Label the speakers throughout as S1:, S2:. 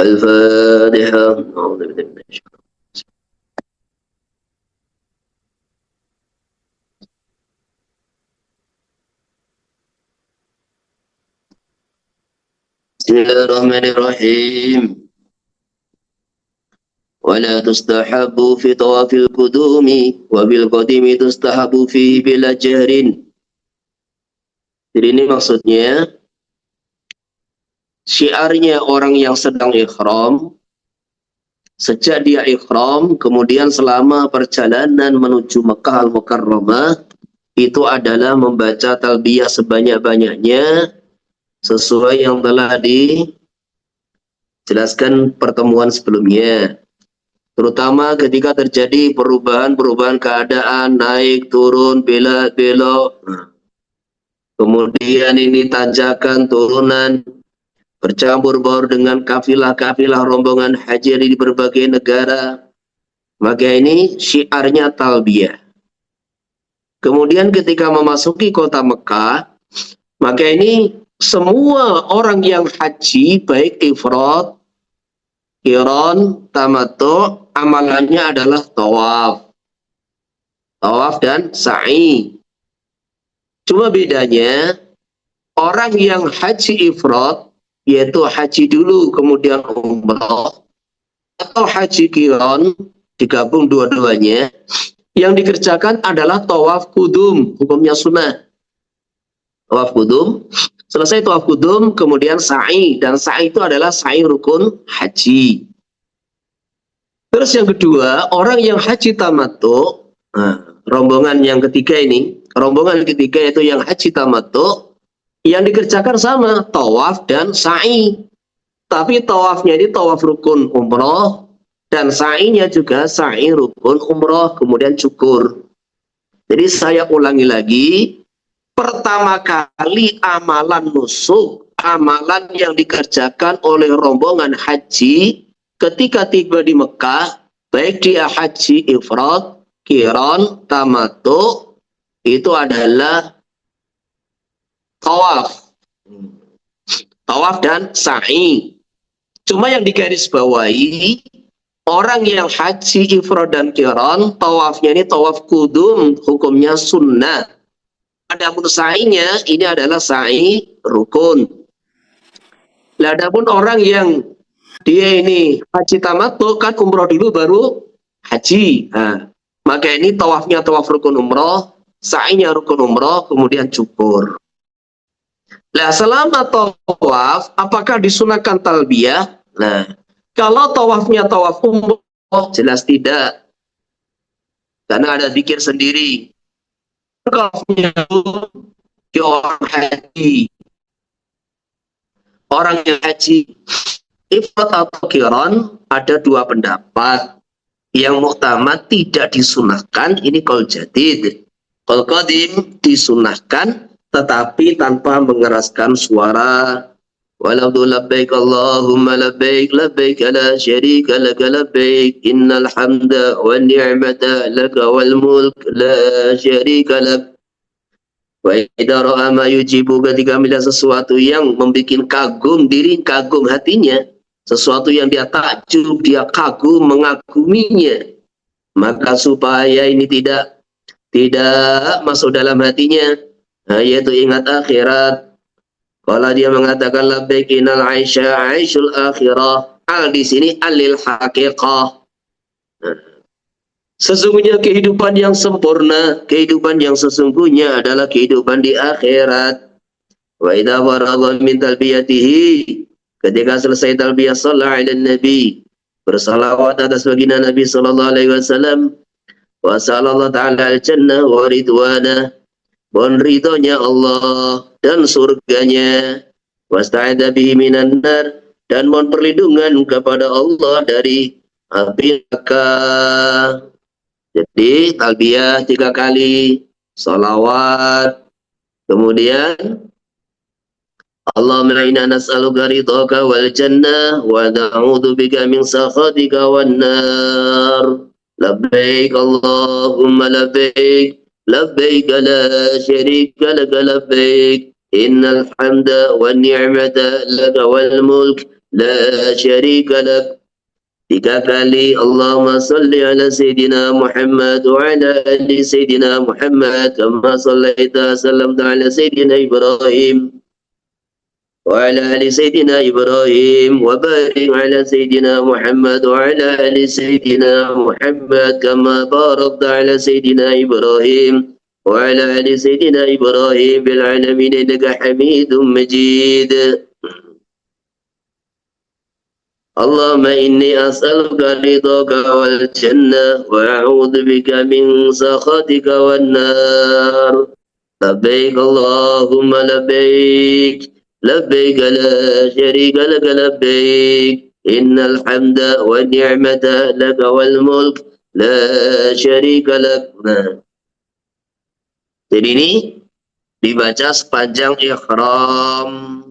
S1: الفاتحة. أعوذ بالله من الشيطان. بسم الله الرحمن الرحيم. ولا تستحب في طواف القدوم وبالقديم تستحب فيه بلا جهر. Jadi ini maksudnya syiarnya orang yang sedang ikhram, sejak dia ikhram kemudian selama perjalanan menuju Mekah Al-Mukarramah itu adalah membaca talbiyah sebanyak-banyaknya sesuai yang telah dijelaskan pertemuan sebelumnya. Terutama ketika terjadi perubahan-perubahan keadaan, naik, turun, belok, kemudian ini tanjakan, turunan, bercampur baur dengan kafilah-kafilah rombongan haji di berbagai negara. Maka ini syiarnya talbiyah. Kemudian ketika memasuki kota Mekah, maka ini semua orang yang haji, baik ifrad, qiran, tamattu, amalannya adalah tawaf. Tawaf dan sa'i. Cuma bedanya, orang yang haji ifrad, yaitu haji dulu kemudian umrah, atau haji qiran, digabung dua-duanya, yang dikerjakan adalah tawaf kudum, hukumnya sunnah. Tawaf kudum, selesai tawaf kudum, kemudian sa'i, dan sa'i itu adalah sa'i rukun haji. Terus yang kedua, orang yang haji tamattu, rombongan yang ketiga ini, rombongan ketiga yaitu yang haji tamattu, yang dikerjakan sama, tawaf dan sa'i. Tapi tawafnya ini tawaf rukun umroh, dan sa'inya juga sa'i rukun umroh, kemudian cukur. Jadi saya ulangi lagi, pertama kali amalan nusuk, amalan yang dikerjakan oleh rombongan haji ketika tiba di Mekah, baik dia haji ifrad, qiran, tamattu, itu adalah tawaf. Tawaf dan sa'i. Cuma yang digarisbawahi, orang yang haji ifrad dan qiran, tawafnya ini tawaf kudum, hukumnya sunnah. Adapun sa'inya ini adalah sa'i rukun. Adapun orang yang dia ini haji tamattu, kan umroh dulu baru haji. Maka ini tawafnya tawaf rukun umroh, sa'inya rukun umroh, kemudian cukur. Nah, selama tawaf, apakah disunahkan talbiyah? Nah, kalau tawafnya tawaf umroh, jelas tidak. Karena ada zikir sendiri. Tawafnya di orang haji. Orang yang haji ifrad atau qiran ada dua pendapat. Yang muhtamad tidak disunahkan, ini qaul jadid. Qaul qadim disunahkan tetapi tanpa mengeraskan suara. Walau labbaik Allahumma labbaik labbaik la syarika laka labbaik innal hamda wan ni'mata laka wal mulk la syarika lak. Wa idza ra'a ma yujibu, ketika melihat sesuatu yang membuat kagum diri, kagum hatinya, sesuatu yang dia takjub, dia kagum, mengaguminya, maka supaya ini tidak masuk dalam hatinya, yaitu ingat akhirat. Kalau dia mengatakan labbaik innal aisha aishul akhirah, al di sini alil haqiqah. Sesungguhnya kehidupan yang sempurna, kehidupan yang sesungguhnya adalah kehidupan di akhirat. Wa idza faragha min talbiyatihi, ketika selesai talbiyah sallallahu alaihi nabi, bersalawat atas baginda Nabi sallallahu alaihi wasallam, wa sallallahu ta'ala al-jannah wa ridwana, mohon ridhonya Allah dan surganya, wasta'adha bihi minan nar, dan mohon perlindungan kepada Allah dari api neraka. Jadi talbiyah 3 kali, salawat, kemudian Allahumma inna nas'aluka ridhaka wal jannah wa na'udzu bika min sakhatika wan nar. Labbaik Allahumma labbaik labbaik la syarika laka labbaik innal hamda wan ni'mata laka wal mulk لا شريك لك. Tiga kali Allahumma salli ala Sayyidina Muhammad wa ala ali Sayyidina Muhammad kama sallaita sallamta ala Sayyidina Ibrahim wa ala ali Sayyidina Ibrahim wa barik ala Sayyidina Muhammad wa ala ali Sayyidina Muhammad kama barakta ala Sayyidina Ibrahim wa ala ali Sayyidina Ibrahim bil alamin innaka Hamidum Majid. اللهم إني أسألك رضاك والجنة وأعوذ بك من سخطك والنار. لبيك اللهم لبيك لبيك لا شريك لك لبيك إن الحمد والنعمة لك والملك لا شريك لك. Jadi ini dibaca sepanjang ihram.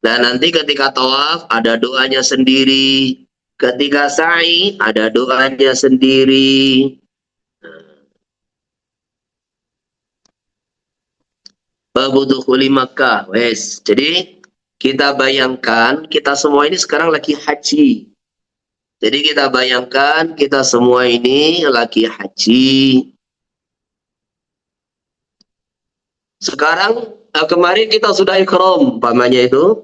S1: Dan nanti ketika tawaf ada doanya sendiri. Ketika sa'i ada doanya sendiri. Babu dukhuli Makkah. Wes. Jadi kita bayangkan kita semua ini sekarang lagi haji. Jadi kita bayangkan kita semua ini lagi haji. Sekarang kemarin kita sudah ihram, umpamanya itu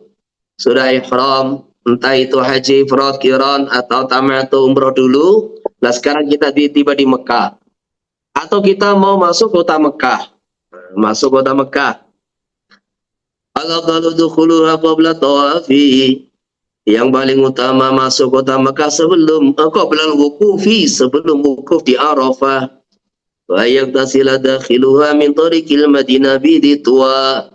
S1: sudah ihram, entah itu haji, ifrad, qiran, atau tamattu umroh dulu. Nah sekarang kita tiba di Mekah. Atau kita mau masuk kota Mekah. Masuk kota Mekah. Al-afdalu dukhuluha qabla tawafi. Yang paling utama masuk kota Mekah sebelum qabla al-wuqufi, sebelum wukuf di Arafah. Wa yaktasila dakhiluha min tariqil Madinah bidhi tuwa.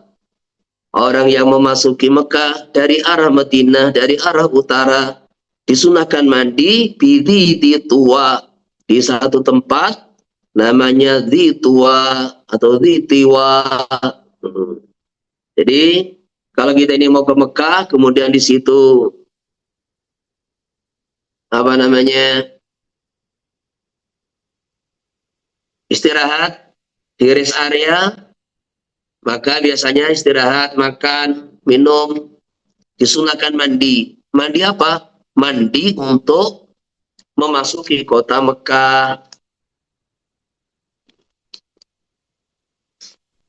S1: Orang yang memasuki Mekah dari arah Madinah, dari arah utara, disunahkan mandi bidhi tuwa, di satu tempat namanya Dzituwa atau Dzitiwa. Jadi kalau kita ini mau ke Mekah, kemudian di situ apa namanya istirahat di rest area, maka biasanya istirahat, makan, minum, disunahkan mandi. Mandi apa? Mandi untuk memasuki kota Mekah.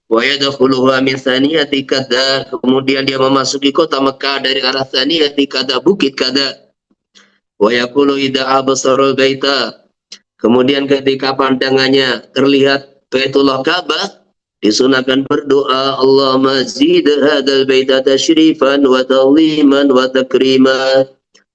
S1: Wa yadkhuluha min thaniyati kada, kemudian dia memasuki kota Mekah dari arah thaniyati kada, bukit kada. Wa yaqulu idza absarul baita, kemudian ketika pandangannya terlihat Baitullah Ka'bah, disunahkan berdoa, Allahumma zid hadzal baita tashrifan wa ta'ziman wa takrima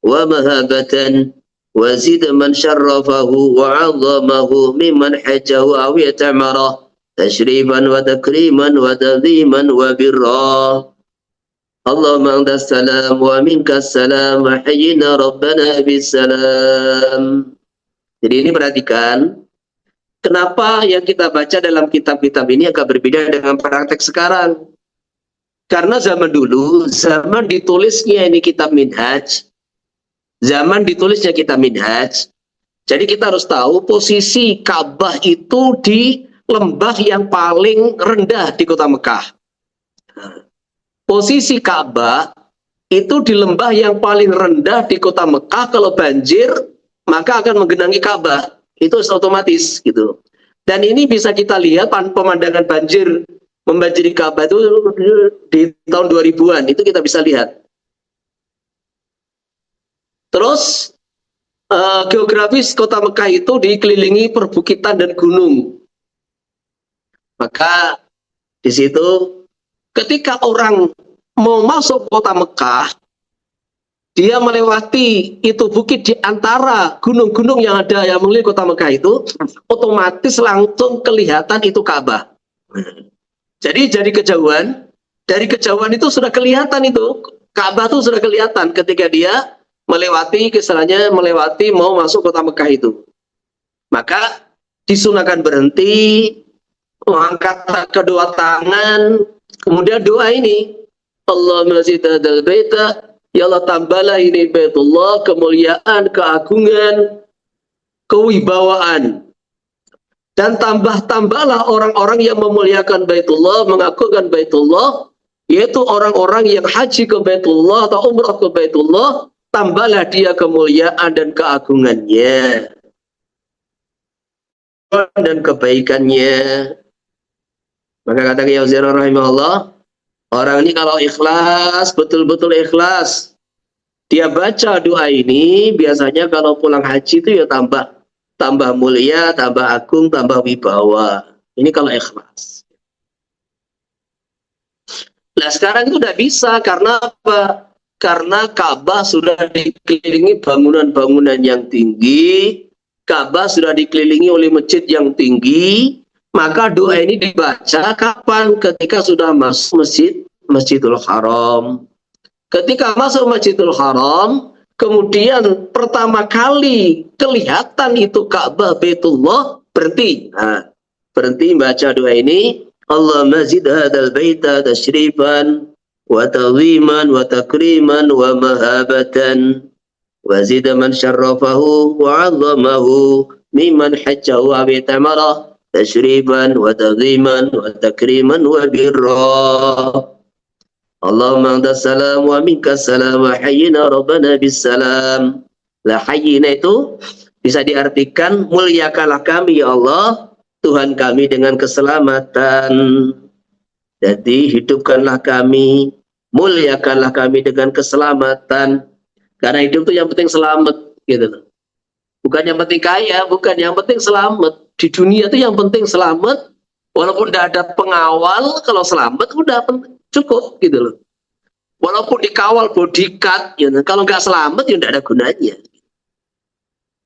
S1: wa mahabatan wa zid man syarrafahu wa 'azzamahu mimman hajjahu aw i'tamara tashrifan wa takriman wa ta'ziman wa birra. Allahumma antas salam wa minkas salam wa hayyina rabbana bis salam. Jadi ini perhatikan, kenapa yang kita baca dalam kitab-kitab ini agak berbeda dengan praktek sekarang. Karena zaman dulu, zaman ditulisnya ini kitab Minhaj, zaman ditulisnya kitab Minhaj, jadi kita harus tahu posisi Ka'bah itu di lembah yang paling rendah di kota Mekah. Posisi Ka'bah itu di lembah yang paling rendah di kota Mekah. Kalau banjir, maka akan menggenangi Ka'bah. Itu otomatis gitu. Dan ini bisa kita lihat pemandangan banjir membanjiri Ka'bah itu di tahun 2000-an, itu kita bisa lihat. Terus geografis kota Mekah itu dikelilingi perbukitan dan gunung. Maka di situ ketika orang mau masuk kota Mekah, dia melewati itu bukit di antara gunung-gunung yang ada yang mengelilingi kota Mekah itu, otomatis langsung kelihatan itu Ka'bah. Jadi dari kejauhan itu sudah kelihatan itu Ka'bah itu sudah kelihatan ketika dia melewati, misalnya melewati mau masuk kota Mekah itu. Maka disunahkan berhenti, mengangkat kedua tangan, kemudian doa ini, Allahumma zid hadzal baita, ya Allah tambahlah ini Baitullah kemuliaan, keagungan, kewibawaan, dan tambahlah orang-orang yang memuliakan Baitullah, mengagungkan Baitullah, yaitu orang-orang yang haji ke Baitullah atau umrah ke Baitullah, tambahlah dia kemuliaan dan keagungannya dan kebaikannya. Maka kata Kyai Fauzan rahimahullah, orang ini kalau ikhlas, betul-betul ikhlas, dia baca doa ini, biasanya kalau pulang haji itu ya tambah mulia, tambah agung, tambah wibawa. Ini kalau ikhlas. Nah sekarang itu udah bisa, karena apa? Karena Ka'bah sudah dikelilingi bangunan-bangunan yang tinggi, Ka'bah sudah dikelilingi oleh masjid yang tinggi, maka doa ini dibaca kapan? Ketika sudah masuk Masjidul Haram. Ketika masuk Masjidul Haram, kemudian pertama kali kelihatan itu Ka'bah Baitullah, berhenti. Nah, berhenti baca doa ini. Allahumma zid hadzal baita tasyrifan wa ta'ziman wa takriman wa mahabatan wa zid man syarrafahu wa 'azzamahu mimman hajjahu wa bitamara tasyrifan wa ta'ziman wa takriman wa birra. Allahumma antas salam wa minkas salam wa hayyina rabbana bisalam. Lah hayyina itu bisa diartikan muliakanlah kami ya Allah, Tuhan kami dengan keselamatan. Jadi hidupkanlah kami, muliakanlah kami dengan keselamatan. Karena hidup itu yang penting selamat gitu. Bukan yang penting kaya, bukan yang penting selamat. Di dunia itu yang penting selamat. Walaupun tidak ada pengawal, kalau selamat udah cukup gitu loh. Walaupun dikawal bodyguard, ya, kalau nggak selamat ya tidak ada gunanya.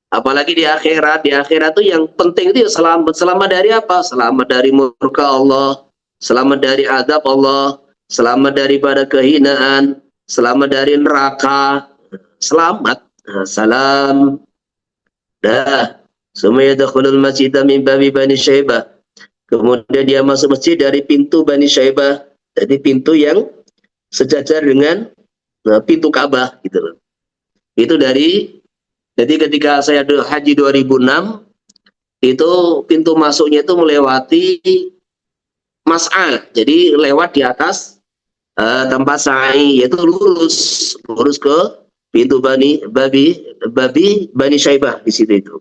S1: Apalagi di akhirat tuh yang penting itu ya selamat. Selamat dari apa? Selamat dari murka Allah, selamat dari adab Allah, selamat daripada kehinaan, selamat dari neraka. Selamat. Nah, salam. Dah. Summa yadkhulul masjida min babi Bani Syaibah. Kemudian dia masuk masjid dari pintu Bani Syaibah. Jadi pintu yang sejajar dengan pintu Ka'bah gitu loh. Itu jadi ketika saya haji 2006 itu pintu masuknya itu melewati Mas'a. Jadi lewat di atas tempat sa'i, yaitu lurus ke pintu Bani Syaibah di situ itu.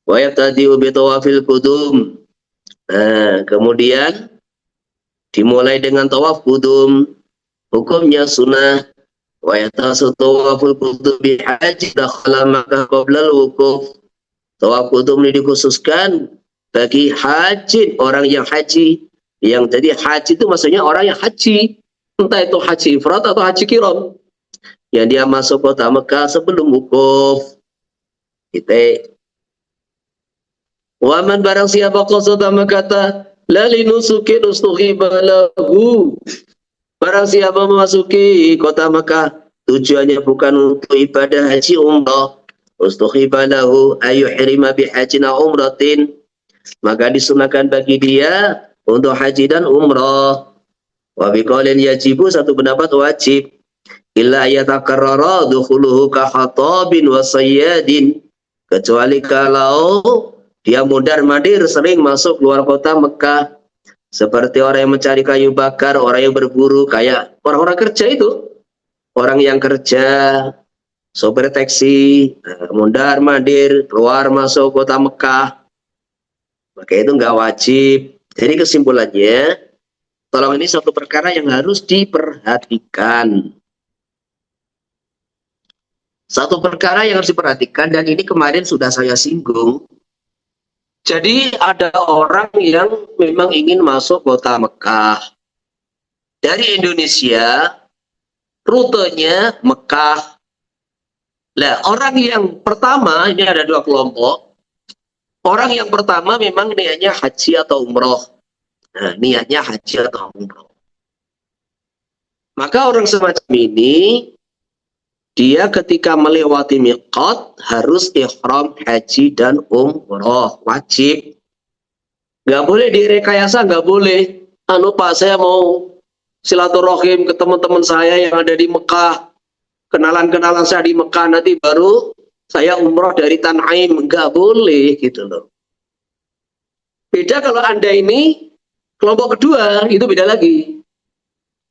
S1: Wa yabtadi'u bi tawafil qudum. Nah, kemudian dimulai dengan tawaf qudum, hukumnya sunnah. Wa yatasu tawaful qudum bi haji dakhala Makkah qabla al-wukuf. Tawaf qudum ini dikhususkan bagi haji, orang yang haji. Yang jadi haji itu maksudnya orang yang haji, entah itu haji ifrad atau haji kiron, yang dia masuk kota Mekah sebelum wukuf. Kita waman barang siapa qasada kata lali nusuki nustuhiba lahu. Barang siapa memasuki kota Mekah tujuannya bukan untuk ibadah haji umrah, ustuhiba lahu ayuhrima bihajina umratin, maka disunahkan bagi dia untuk haji dan umrah. Wa biqaulin yajibu, satu pendapat wajib, illa yatakarrara dukhuluhu ka khatabin wa sayyadin, kecuali kalau dia mundar-mandir sering masuk luar kota Mekah, seperti orang yang mencari kayu bakar, orang yang berburu, kayak orang-orang kerja itu, orang yang kerja, sopir taksi, mundar-mandir keluar masuk kota Mekah, maka itu nggak wajib. Jadi kesimpulannya, tolong ini satu perkara yang harus diperhatikan. Satu perkara yang harus diperhatikan, dan ini kemarin sudah saya singgung. Jadi ada orang yang memang ingin masuk kota Mekah. Dari Indonesia, rutenya Mekah. Nah, orang yang pertama, ini ada dua kelompok. Orang yang pertama memang niatnya haji atau umroh. Nah, niatnya haji atau umroh. Maka orang semacam ini, dia ketika melewati miqat harus ihram haji dan umroh, wajib. Nggak boleh direkayasa, nggak boleh. Pak, saya mau silaturahim ke teman-teman saya yang ada di Mekah, kenalan-kenalan saya di Mekah, nanti baru saya umroh dari Tan'aim. Nggak boleh gitu loh. Beda kalau Anda ini Kelompok kedua itu beda lagi.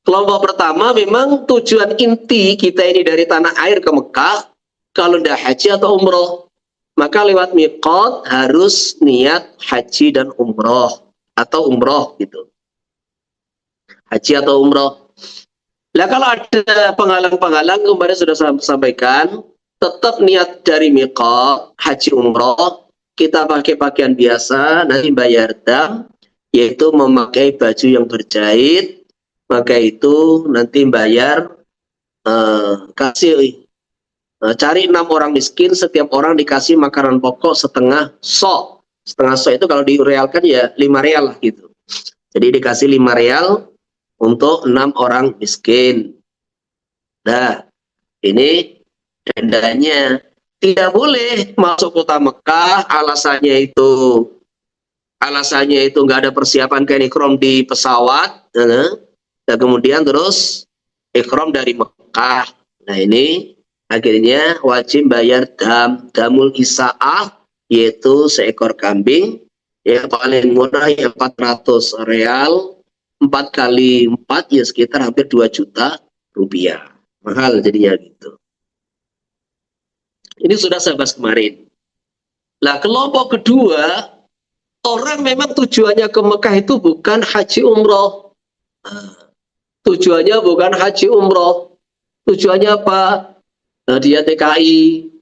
S1: Kelompok pertama memang tujuan inti kita ini dari tanah air ke Mekah, kalau tidak haji atau umroh, maka lewat miqat harus niat haji dan umroh atau umroh gitu. Haji atau umroh. Nah kalau ada penghalang-penghalang kemarin sudah saya sampaikan, tetap niat dari miqat haji umroh, kita pakai pakaian biasa, nanti bayar dam, yaitu memakai baju yang berjahit, maka itu nanti bayar kasih cari 6 orang miskin, setiap orang dikasih makanan pokok setengah sok. Setengah sok itu kalau direalkan ya 5 real lah gitu. Jadi dikasih 5 real untuk 6 orang miskin. Nah, ini dendanya. Tidak boleh masuk kota Mekah, alasannya itu nggak ada persiapan kain ikram di pesawat, dan kemudian terus ikram dari Mekah. Nah ini akhirnya wajib bayar damul isaah, yaitu seekor kambing yang paling murah ya 400 real, 4 kali 4 ya sekitar hampir 2 juta rupiah. Mahal jadinya gitu. Ini sudah saya bahas kemarin. Nah kelompok kedua, orang memang tujuannya ke Mekah itu bukan haji umroh. Tujuannya bukan haji umroh. Tujuannya apa? Nah, dia TKI,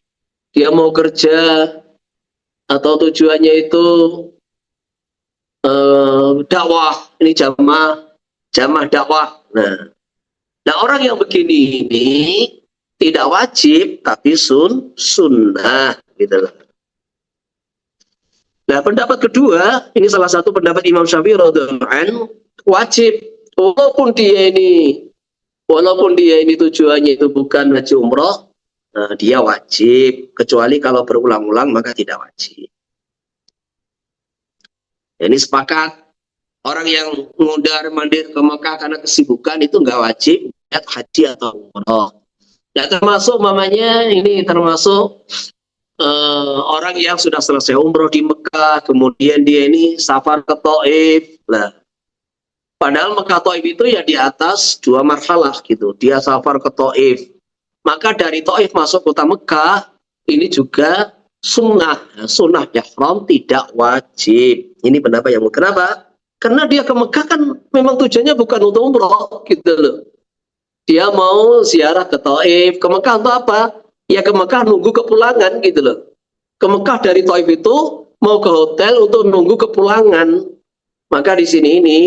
S1: dia mau kerja, atau tujuannya itu dakwah. Ini jamaah dakwah. Nah orang yang begini ini tidak wajib, tapi sunnah gitu loh. Nah pendapat kedua, ini salah satu pendapat Imam Syafi'i radhiyallahu anhu, wajib walaupun dia ini tujuannya itu bukan haji umroh, dia wajib, kecuali kalau berulang-ulang maka tidak wajib. Ini sepakat, orang yang mundar-mandir ke Mekah karena kesibukan itu nggak wajib niat haji atau umroh. Ya termasuk mamanya ini termasuk orang yang sudah selesai umroh di Mekah, kemudian dia ini safar ke Taif. Nah, padahal Mekah Taif itu ya di atas 2 marhalah gitu. Dia safar ke Taif. Maka dari Taif masuk kota Mekah, ini juga sunnah. Sunnah ihram tidak wajib. Ini pendapat yang kenapa? Karena dia ke Mekah kan memang tujuannya bukan untuk umroh gitu loh. Dia mau ziarah ke Taif, ke Mekah untuk apa? Ya ke Mekah nunggu kepulangan gitu loh. Ke Mekah dari Taif itu mau ke hotel untuk nunggu kepulangan. Maka di sini ini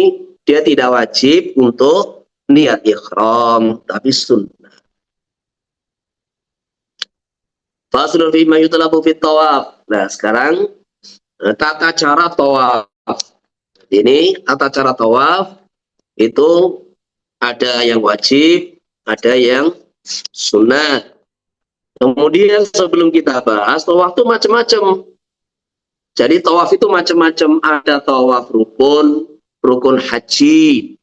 S1: dia tidak wajib untuk niat ihram, tapi sunnah. Faslun fi ma yutlabu fit tawaf. Nah, sekarang tata cara tawaf. Ini tata cara tawaf itu ada yang wajib, ada yang sunnah. Kemudian sebelum kita bahas, tawaf itu macam-macam. Jadi tawaf itu macam-macam. Ada tawaf rukun haji.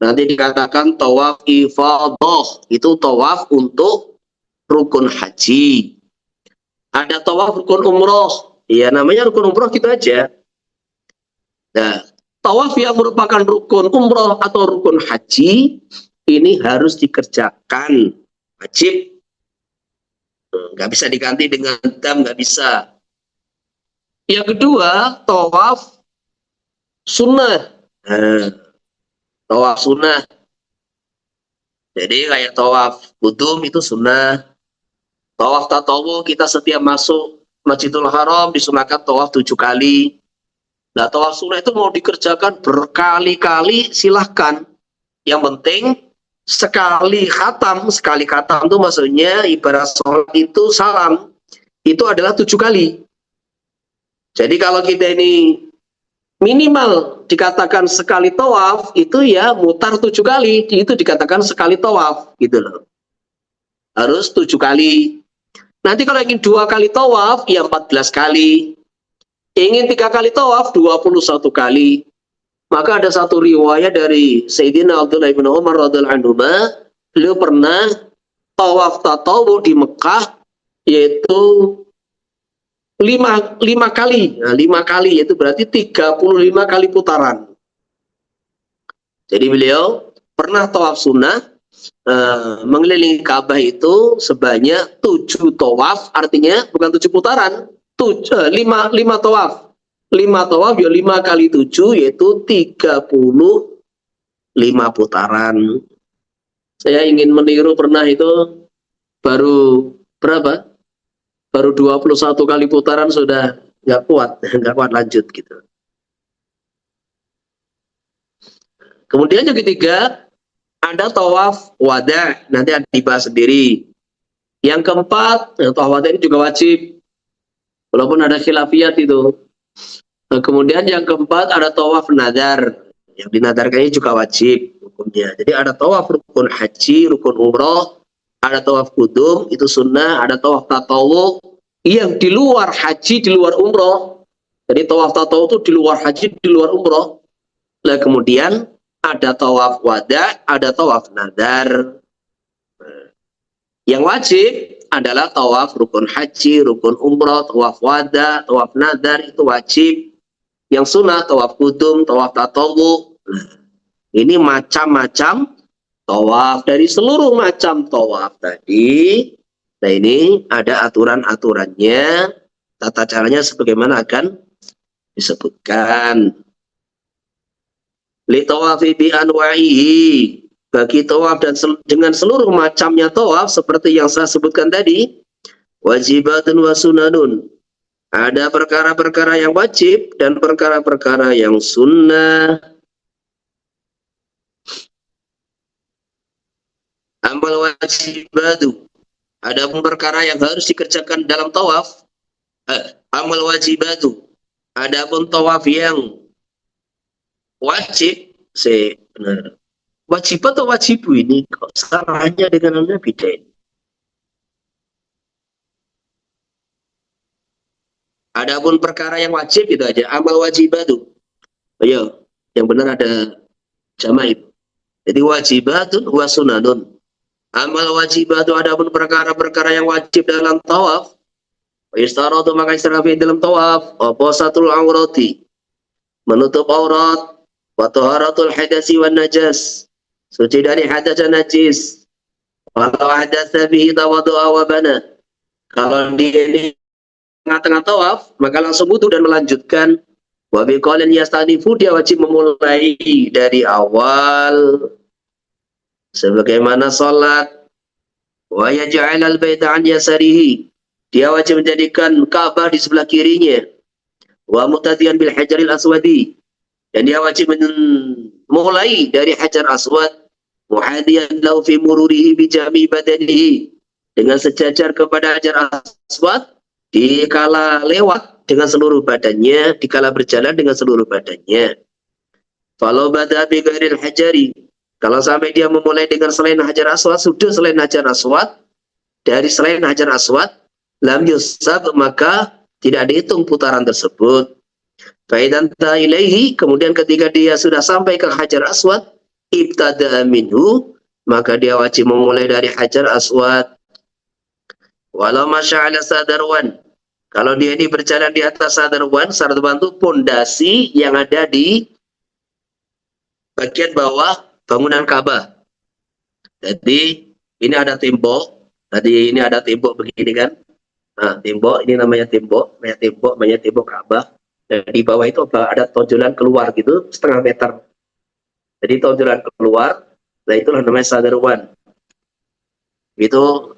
S1: Nanti dikatakan tawaf ifadah. Itu tawaf untuk rukun haji. Ada tawaf rukun umroh. Ya namanya rukun umroh gitu aja. Nah, tawaf yang merupakan rukun umroh atau rukun haji ini harus dikerjakan, wajib. Nggak bisa diganti dengan dam, nggak bisa. Yang kedua, tawaf sunnah. Tawaf sunnah. Jadi kayak tawaf qudum itu sunnah. Tawaf tatawu kita setiap masuk Masjidil Haram disunahkan tawaf 7 kali. Nah, tawaf sunnah itu mau dikerjakan berkali-kali silahkan. Yang penting sekali khatam itu maksudnya ibarat sholat itu salam itu adalah 7 kali. Jadi kalau kita ini minimal dikatakan sekali tawaf itu ya mutar 7 kali, itu dikatakan sekali tawaf gitu loh. Harus 7 kali. Nanti kalau ingin 2 kali tawaf ya 14 kali. Ingin 3 kali tawaf 21 kali. Maka ada satu riwayat dari Sayyidina Abdullah bin Umar radhiyallahu anhu, beliau pernah tawaf tatawu di Mekah yaitu 5 kali. Nah, 5 kali yaitu berarti 35 kali putaran. Jadi beliau pernah tawaf sunnah mengelilingi Ka'bah itu sebanyak 7 tawaf, artinya bukan 7 putaran, 5 tawaf. 5 tawaf ya 5 kali 7 yaitu 35 putaran. Saya ingin meniru pernah itu baru berapa? Baru 21 kali putaran sudah nggak kuat lanjut gitu. Kemudian yang ketiga, ada tawaf wada, nanti akan dibahas sendiri. Yang keempat, tawaf wada ini juga wajib, walaupun ada khilafiyat itu. Kemudian yang keempat ada tawaf nadar, yang dinadarkan ini juga wajib hukumnya. Jadi ada tawaf rukun haji, rukun umroh, ada tawaf kudum, itu sunnah, ada tawaf tatawu, yang di luar haji, di luar umroh. Jadi tawaf tatawu itu di luar haji, di luar umroh. Nah, kemudian ada tawaf wada, ada tawaf nadar. Yang wajib adalah tawaf rukun haji, rukun umroh, tawaf wada, tawaf nadar, itu wajib. Yang sunnah tawaf kudum, tawaf tatawu. Ini macam-macam tawaf, dari seluruh macam tawaf tadi. Nah, ini ada aturan-aturannya, tata caranya sebagaimana akan disebutkan. Li tawafi bi anwa'ihi, bagi tawaf dan dengan seluruh macamnya tawaf seperti yang saya sebutkan tadi, wajibatun wa sunanun. Ada perkara-perkara yang wajib dan perkara-perkara yang sunnah. Amal wajibatu, ada pun perkara yang harus dikerjakan dalam tawaf. Amal wajibatu, ada pun tawaf yang wajib, benar. Wajib atau wajibu ini kok salahnya dengan anda beda ini. Adapun perkara yang wajib itu aja, amal wajibatu. Ayo, yang benar ada jamaah itu. Jadi wajibatun wa sunanun. Amal wajibatu, adapun perkara-perkara yang wajib dalam tawaf. Istaratu, maka istirahat dalam tawaf. Qasatul aurati, menutup aurat. Wa taharatul hadasi wan najas, suci dari hadas dan najis. Walau hadasa bihi tawaddu'a wa bana, kalau dia ini tengah-tengah tawaf maka langsung wudu dan melanjutkan. Wa biqalin yastanifu, dia wajib memulai dari awal sebagaimana salat. Wa yaj'alal baita an yasarihi, dia wajib menjadikan Ka'bah di sebelah kirinya. Wa mutadiyan bil hajaril aswadi, dan dia wajib mulai dari hajar aswad. Muhadiyan lahu fi mururihi bi jami badanihi, dengan sejajar kepada hajar aswad dikala lewat dengan seluruh badannya, dikala berjalan dengan seluruh badannya. Falau bada bi ghairil hajari, kalau sampai dia memulai dengan selain hajar aswad, sudah selain hajar aswad, dari selain hajar aswad, lam yusab, maka tidak dihitung putaran tersebut. Faidan ta ilaihi, kemudian ketika dia sudah sampai ke hajar aswad, ibtada minhu, maka dia wajib memulai dari hajar aswad. Walau masya'ala sadarwan, kalau dia ini berjalan di atas sadarwan. Sadarwan itu pondasi yang ada di bagian bawah bangunan Ka'bah. Jadi ini ada tembok, tadi ini ada tembok begini kan. Nah, tembok ini namanya tembok Ka'bah. Di bawah itu ada tonjolan keluar gitu, setengah meter. Jadi tonjolan keluar, nah itulah namanya sadarwan. Itu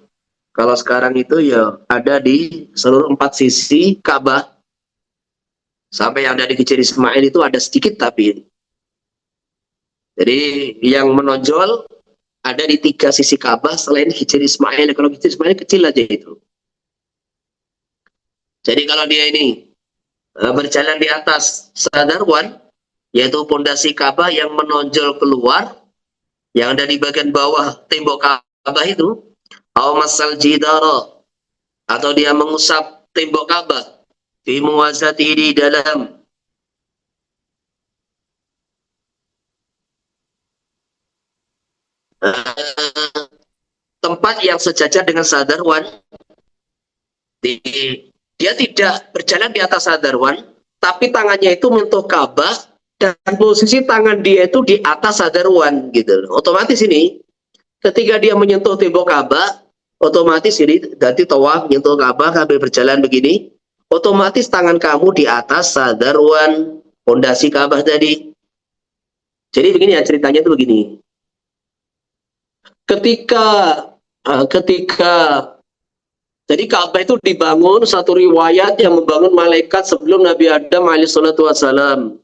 S1: kalau sekarang itu ya ada di seluruh 4 sisi Ka'bah. Sampai yang ada di Hijr Ismail itu ada sedikit tapi. Jadi yang menonjol ada di 3 sisi Ka'bah selain Hijr Ismail. Kalau Hijr Ismail kecil aja itu. Jadi kalau dia ini berjalan di atas sadarwan, yaitu pondasi Ka'bah yang menonjol keluar, yang ada di bagian bawah tembok Ka'bah itu, atau masal jidara, atau dia mengusap tembok Ka'bah, fi muwazati di dalam tempat yang sejajar dengan sadarwan. Dia tidak berjalan di atas sadarwan, tapi tangannya itu menyentuh Ka'bah dan posisi tangan dia itu di atas sadarwan gitu. Otomatis ini ketika dia menyentuh tembok Ka'bah, otomatis ini ganti tawaf menyentuh Ka'bah sambil berjalan begini, otomatis tangan kamu di atas sadarwan pondasi Ka'bah tadi. Jadi begini ya ceritanya itu begini. Ketika jadi Ka'bah itu dibangun, satu riwayat yang membangun malaikat sebelum Nabi Adam alaihissalatu wassalam.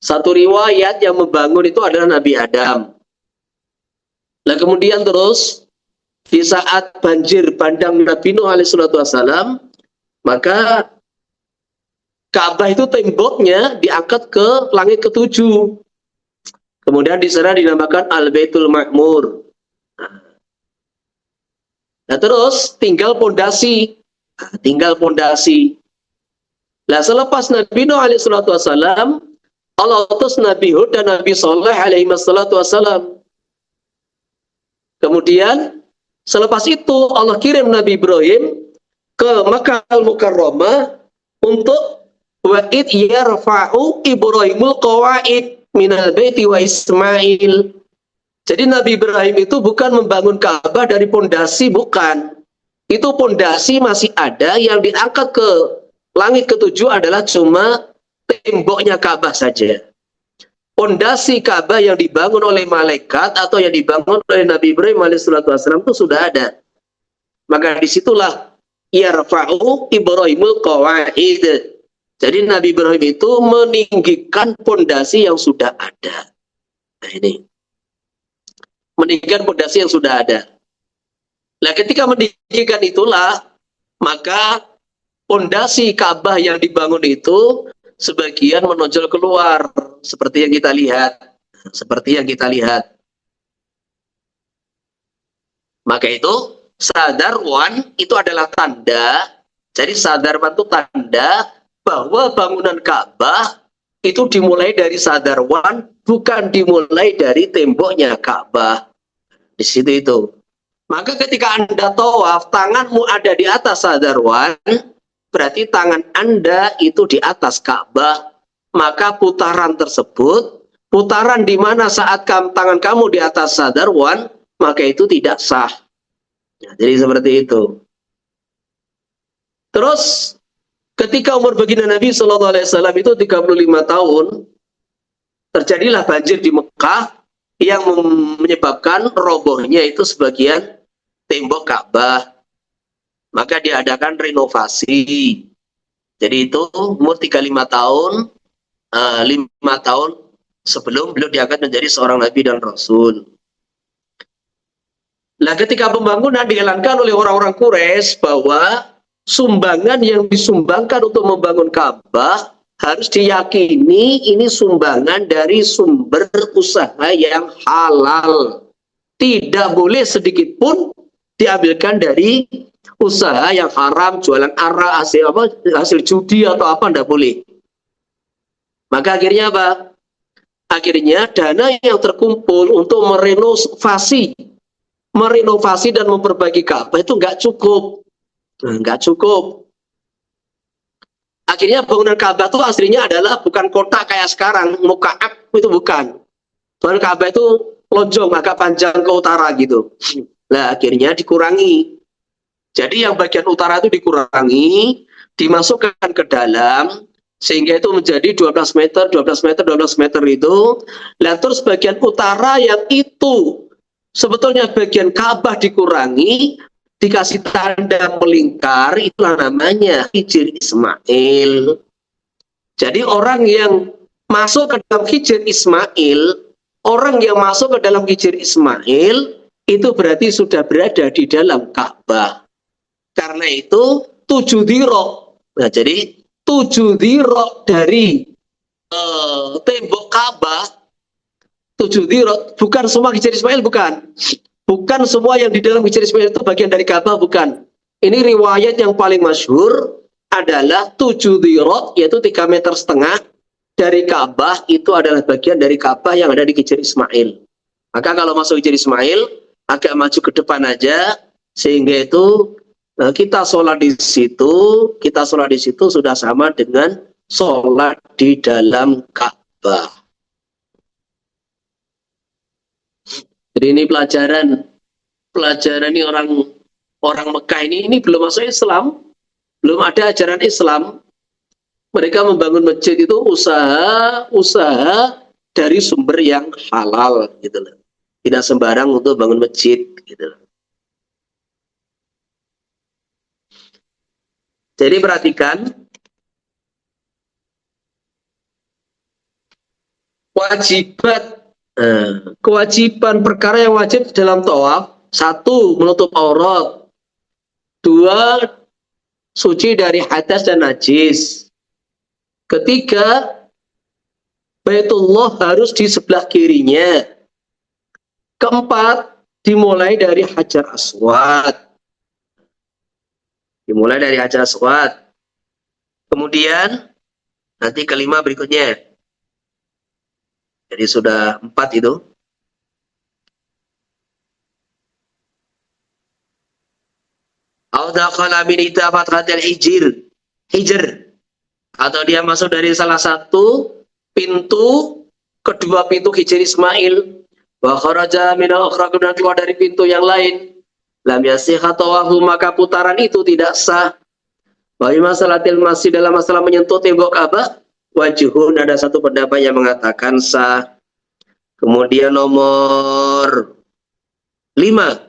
S1: Satu riwayat yang membangun itu adalah Nabi Adam. Nah kemudian terus di saat banjir bandang Nabi Nuh alaihissalatu wassalam, maka Ka'bah itu temboknya diangkat ke langit ketujuh. Kemudian di sana dinamakan Al-Baitul Ma'mur. Nah terus tinggal pondasi. Nah selepas Nabi Nuh alaihissalatu wassalam, Allah utus Nabi Hud dan Nabi Saleh alaihi wassalam. Kemudian selepas itu Allah kirim Nabi Ibrahim ke Makkah Al-Mukarramah untuk wa'id yarfa'u Ibrahimul qawaid minal baiti wa Ismail. Jadi Nabi Ibrahim itu bukan membangun Ka'bah dari pondasi, bukan. Itu pondasi masih ada, yang diangkat ke langit ketujuh adalah cuma temboknya Ka'bah saja. Pondasi Ka'bah yang dibangun oleh malaikat atau yang dibangun oleh Nabi Ibrahim alaihissalatu wassalam itu sudah ada. Maka disitulah yarfa'u Ibrahimul qawaid. Jadi Nabi Ibrahim itu meninggikan pondasi yang sudah ada. Nah ini. Meninggikan pondasi yang sudah ada. Nah ketika meninggikan itulah, maka pondasi Ka'bah yang dibangun itu sebagian menonjol keluar seperti yang kita lihat. Maka itu sadarwan itu adalah tanda. Jadi sadarwan itu tanda bahwa bangunan Ka'bah itu dimulai dari sadarwan, bukan dimulai dari temboknya Ka'bah. Di situ itu. Maka ketika Anda tawaf, tanganmu ada di atas sadarwan, berarti tangan Anda itu di atas Ka'bah. Maka putaran tersebut, putaran di mana saat tangan kamu di atas sadarwan, maka itu tidak sah. Nah, jadi seperti itu. Terus ketika umur baginda Nabi SAW itu 35 tahun, terjadilah banjir di Mekah yang menyebabkan robohnya itu sebagian tembok Ka'bah. Maka diadakan renovasi. Jadi itu umur 35 tahun, 5 tahun sebelum beliau diangkat menjadi seorang Nabi dan Rasul. Nah ketika pembangunan dielankan oleh orang-orang Quraisy bahwa sumbangan yang disumbangkan untuk membangun Ka'bah harus diyakini ini sumbangan dari sumber usaha yang halal. Tidak boleh sedikit pun diambilkan dari usaha yang haram, jualan arak, hasil judi atau apa, tidak boleh. Maka akhirnya apa? Akhirnya dana yang terkumpul untuk merenovasi dan memperbaiki Ka'bah itu nggak cukup. Nggak cukup. Akhirnya bangunan Ka'bah itu aslinya adalah bukan kotak kayak sekarang, muka'ab itu bukan. Bangunan Ka'bah itu lonjong, agak panjang ke utara gitu. Nah akhirnya dikurangi. Jadi yang bagian utara itu dikurangi, dimasukkan ke dalam, sehingga itu menjadi 12 meter itu. Nah terus bagian utara yang itu sebetulnya bagian Ka'bah dikurangi, dikasih tanda melingkar, itulah namanya Hijr Ismail. Jadi orang yang masuk ke dalam Hijr Ismail, itu berarti sudah berada di dalam Ka'bah. Karena itu 7 dhiro. Nah, jadi 7 dhiro dari tembok Ka'bah, 7 dhiro, bukan semua Hijr Ismail, bukan. Bukan semua yang di dalam Hijr Ismail itu bagian dari Ka'bah, bukan. Ini riwayat yang paling masyhur adalah 7 dhiro, yaitu 3,5 meter dari Ka'bah, itu adalah bagian dari Ka'bah yang ada di Hijr Ismail. Maka kalau masuk Hijr Ismail, agak maju ke depan aja, sehingga itu kita sholat di situ sudah sama dengan sholat di dalam Ka'bah. Ka'bah. Jadi ini pelajaran ini orang Mekah ini belum masuk Islam, belum ada ajaran Islam. Mereka membangun masjid itu usaha dari sumber yang halal gitu loh. Tidak sembarang untuk bangun masjid gitu loh. Jadi perhatikan kewajiban perkara yang wajib dalam tawaf: satu, menutup aurat; dua, suci dari hadas dan najis; ketiga, Baitullah harus di sebelah kirinya; keempat, dimulai dari Hajar Aswad. Kemudian nanti kelima berikutnya. Jadi sudah 4 itu. Hijr, atau dia masuk dari salah satu pintu, kedua pintu Hijr Ismail, wa kharaja minal ukhra, dan keluar dari pintu yang lain, lam yasihha tawafu, maka putaran itu tidak sah. Wa masalatil masih, dalam masalah menyentuh tembok Ka'bah, wajhun, ada satu pendapat yang mengatakan sah. Kemudian nomor 5,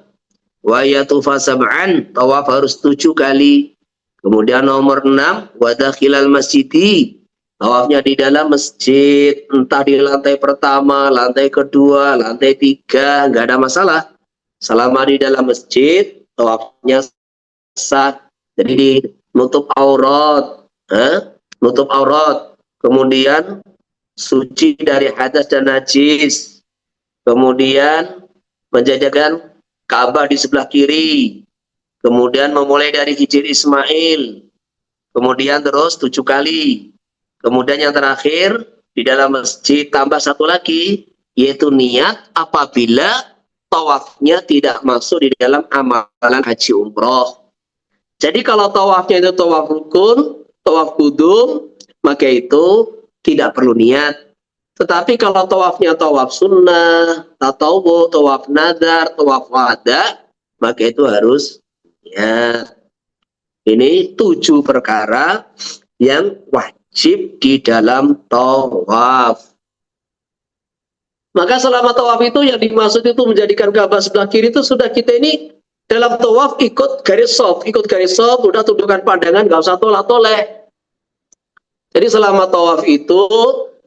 S1: wa yatufa sab'an, tawaf harus 7 kali. Kemudian nomor 6, wa dakhilal masjidi, tawafnya di dalam masjid, entah di lantai pertama, lantai kedua, lantai 3, nggak ada masalah. Selama di dalam masjid, tawafnya sah. Jadi nutup aurat, kemudian suci dari hadas dan najis, kemudian menjajakan Ka'bah di sebelah kiri, kemudian memulai dari Hijr Ismail, kemudian terus 7 kali, kemudian yang terakhir di dalam masjid tambah satu lagi, yaitu niat apabila tawafnya tidak masuk di dalam amalan haji umroh. Jadi kalau tawafnya itu tawaf rukun, tawaf kudum, maka itu tidak perlu niat. Tetapi kalau tawafnya tawaf sunnah, tatawwu, tawaf nadar, tawaf wada, maka itu harus niat. Ini 7 perkara yang wajib di dalam tawaf. Maka selama tawaf itu yang dimaksud itu menjadikan Ka'bah sebelah kiri itu sudah kita ini dalam tawaf ikut garis soft, udah tundukkan pandangan, nggak usah tolak-toleh. Jadi selama tawaf itu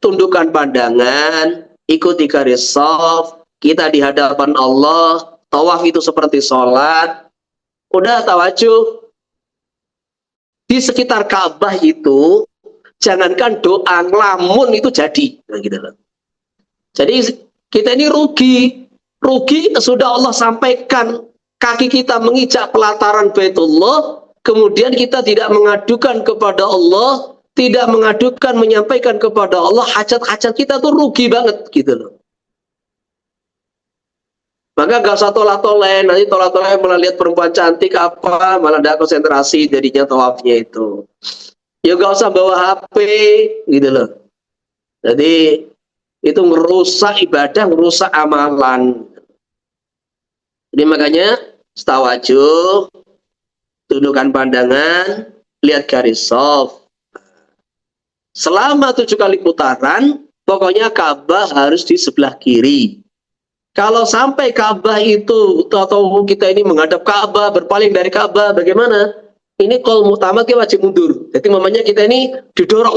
S1: tundukkan pandangan, ikuti garis soft, kita di hadapan Allah, tawaf itu seperti sholat, udah tawajuh. Di sekitar Ka'bah itu, jangankan doa, ngelamun itu jadi. Nah, gitu loh. Jadi kita ini rugi sudah Allah sampaikan, kaki kita menginjak pelataran Baitullah, kemudian kita tidak mengadukan kepada Allah, tidak menyampaikan kepada Allah hajat-hajat kita, tuh rugi banget gitu loh. Maka gak usah tolak-tolak, nanti tolak-tolak malah lihat perempuan cantik apa, malah tidak konsentrasi jadinya tawafnya itu. Ya gak usah bawa HP gitu loh. Jadi itu merusak ibadah, merusak amalan. Jadi makanya tawajuh, tundukkan pandangan, lihat garis soft. Selama 7 kali putaran, pokoknya Ka'bah harus di sebelah kiri. Kalau sampai Ka'bah itu, atau kita ini menghadap Ka'bah, berpaling dari Ka'bah, bagaimana? Ini qaul mu'tamad, kita wajib mundur. Jadi mamanya kita ini didorong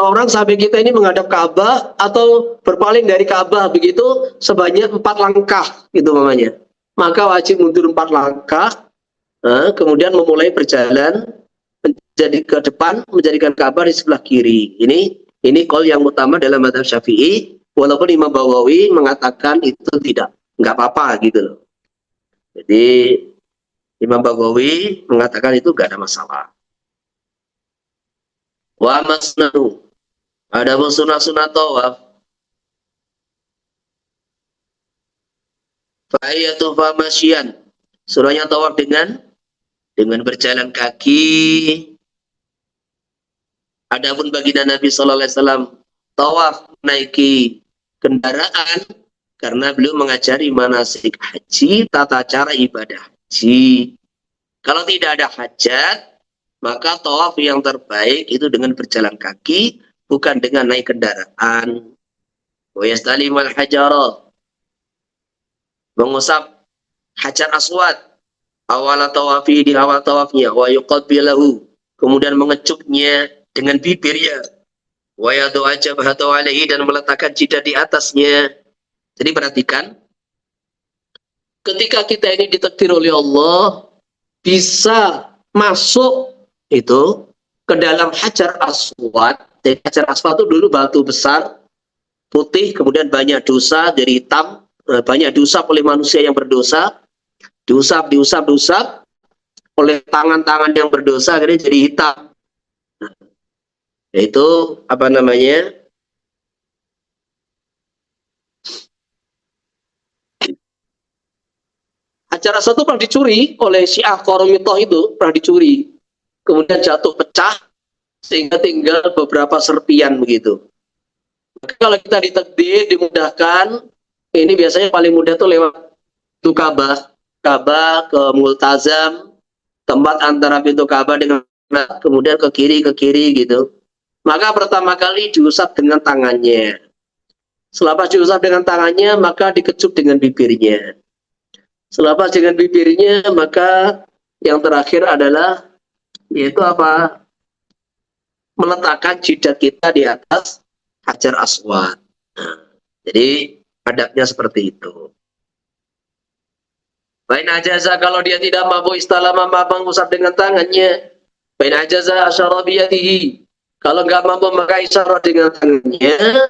S1: orang sampai kita ini menghadap Ka'bah atau berpaling dari Ka'bah begitu sebanyak 4 langkah gitu mamanya. Maka wajib mundur 4 langkah, kemudian memulai berjalan menjadi ke depan, menjadikan Ka'bah di sebelah kiri. Ini qaul yang utama dalam mazhab Syafi'i, walaupun Imam Baghawi mengatakan itu nggak apa-apa gitu loh. Jadi Imam Baghawi mengatakan itu nggak ada masalah. Wa masnanu, ada sunah-sunah tawaf, fa'iyatu famasyian, surahnya tawaf dengan berjalan kaki. Adapun baginda Nabi sallallahu alaihi wasallam tawaf menaiki kendaraan, karena beliau mengajari manasik haji, tata cara ibadah haji. Kalau tidak ada hajat, maka tawaf yang terbaik itu dengan berjalan kaki, bukan dengan naik kendaraan. Wa yastalimal hajara, mengusap hajar aswad awal tawafi, di awal tawafnya. Wa yuqabbilahu, kemudian mengecupnya dengan bibirnya. Wa yadu'a jabhatahu alaihi, dan meletakkan jidat di atasnya. Jadi perhatikan, ketika kita ini ditakdir oleh Allah bisa masuk itu ke dalam hajar aswad. Jadi hajar aswad itu dulu batu besar putih, kemudian banyak dosa jadi hitam, banyak diusap oleh manusia yang berdosa, diusap oleh tangan-tangan yang berdosa, akhirnya jadi hitam. Yaitu apa namanya, acara satu pernah dicuri oleh Syiah Qoromitoh, itu pernah dicuri, kemudian jatuh pecah sehingga tinggal beberapa serpian begitu. Maka kalau kita ditakdir dimudahkan, ini biasanya paling mudah tuh lewat pintu Ka'bah ke Multazam, tempat antara pintu Ka'bah dengan kemudian ke kiri gitu. Maka pertama kali diusap dengan tangannya. Selepas diusap dengan tangannya, maka dikecup dengan bibirnya. Selepas dengan bibirnya, maka yang terakhir adalah yaitu apa? Meletakkan jidat kita di atas hajar aswad. Jadi adabnya seperti itu. Bain ajaza, kalau dia tidak mampu istalama, mengusap dengan tangannya. Bain ajaza asyara biyadihi, kalau nggak mampu maka isyarat dengan tangannya,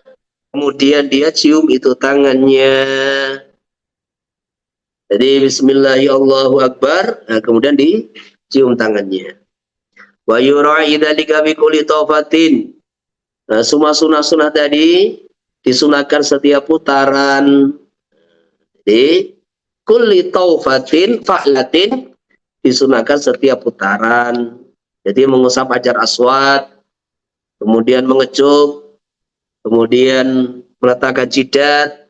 S1: kemudian dia cium itu tangannya. Jadi bismillahirrahmanirrahim, nah, kemudian dicium tangannya. Wa yura'i dzalika bi kulli tawfatin. Nah, semua sunah-sunah tadi disunahkan setiap putaran. Jadi kulli tawfatin fa'latin, disunahkan setiap putaran. Jadi mengusap hajar aswad, kemudian mengecup, kemudian meletakkan jidat,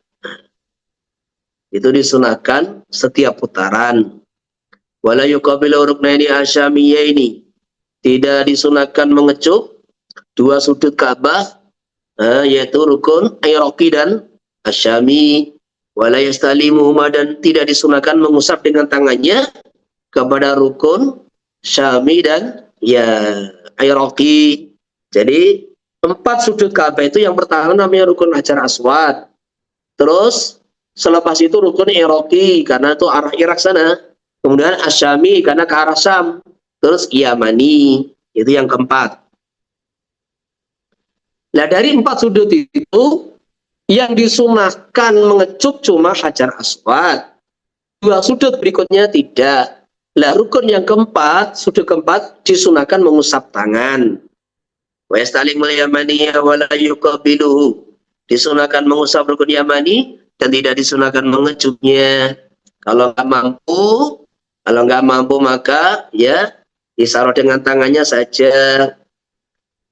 S1: itu disunahkan setiap putaran. Wala yuqabilu ruknaini asyamiyaini, tidak disunahkan mengecup dua sudut Ka'bah, yaitu rukun Iraqi dan Asyami. Wala yastalimuhuma, dan tidak disunahkan mengusap dengan tangannya kepada rukun Syami dan Iraqi. Jadi 4 sudut Ka'bah itu, yang pertama namanya rukun Hajar Aswad. Terus selepas itu rukun Iraqi, karena itu arah Irak sana. Kemudian Asyami, karena ke arah Syam. Terus Yamani, itu yang keempat. Nah, dari 4 sudut itu, yang disunahkan mengecup cuma Hajar Aswad. 2 sudut berikutnya tidak. Lah, rukun yang keempat, sudut keempat, disunahkan mengusap tangan. Wa yastalimul yamani wa la yuqabiluhu, disunahkan mengusap rukun Yamani dan tidak disunahkan mengecupnya. Kalau nggak mampu maka ya isyarat dengan tangannya saja.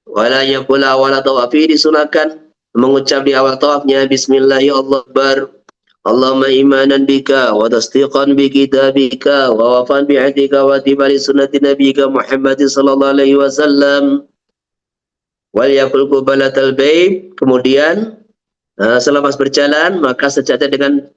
S1: Wala yaqula wala tawafi, disunahkan mengucap di awal tawafnya bismillahirrahmanirrahim. Allahumma imanan bika wa tasdiqan bi kitabika wa wafan bi ahdika wa tibali sunnati nabiyika Muhammad sallallahu alaihi wasallam. Wal yakul qubalatal bait, kemudian selepas berjalan maka sejajar dengan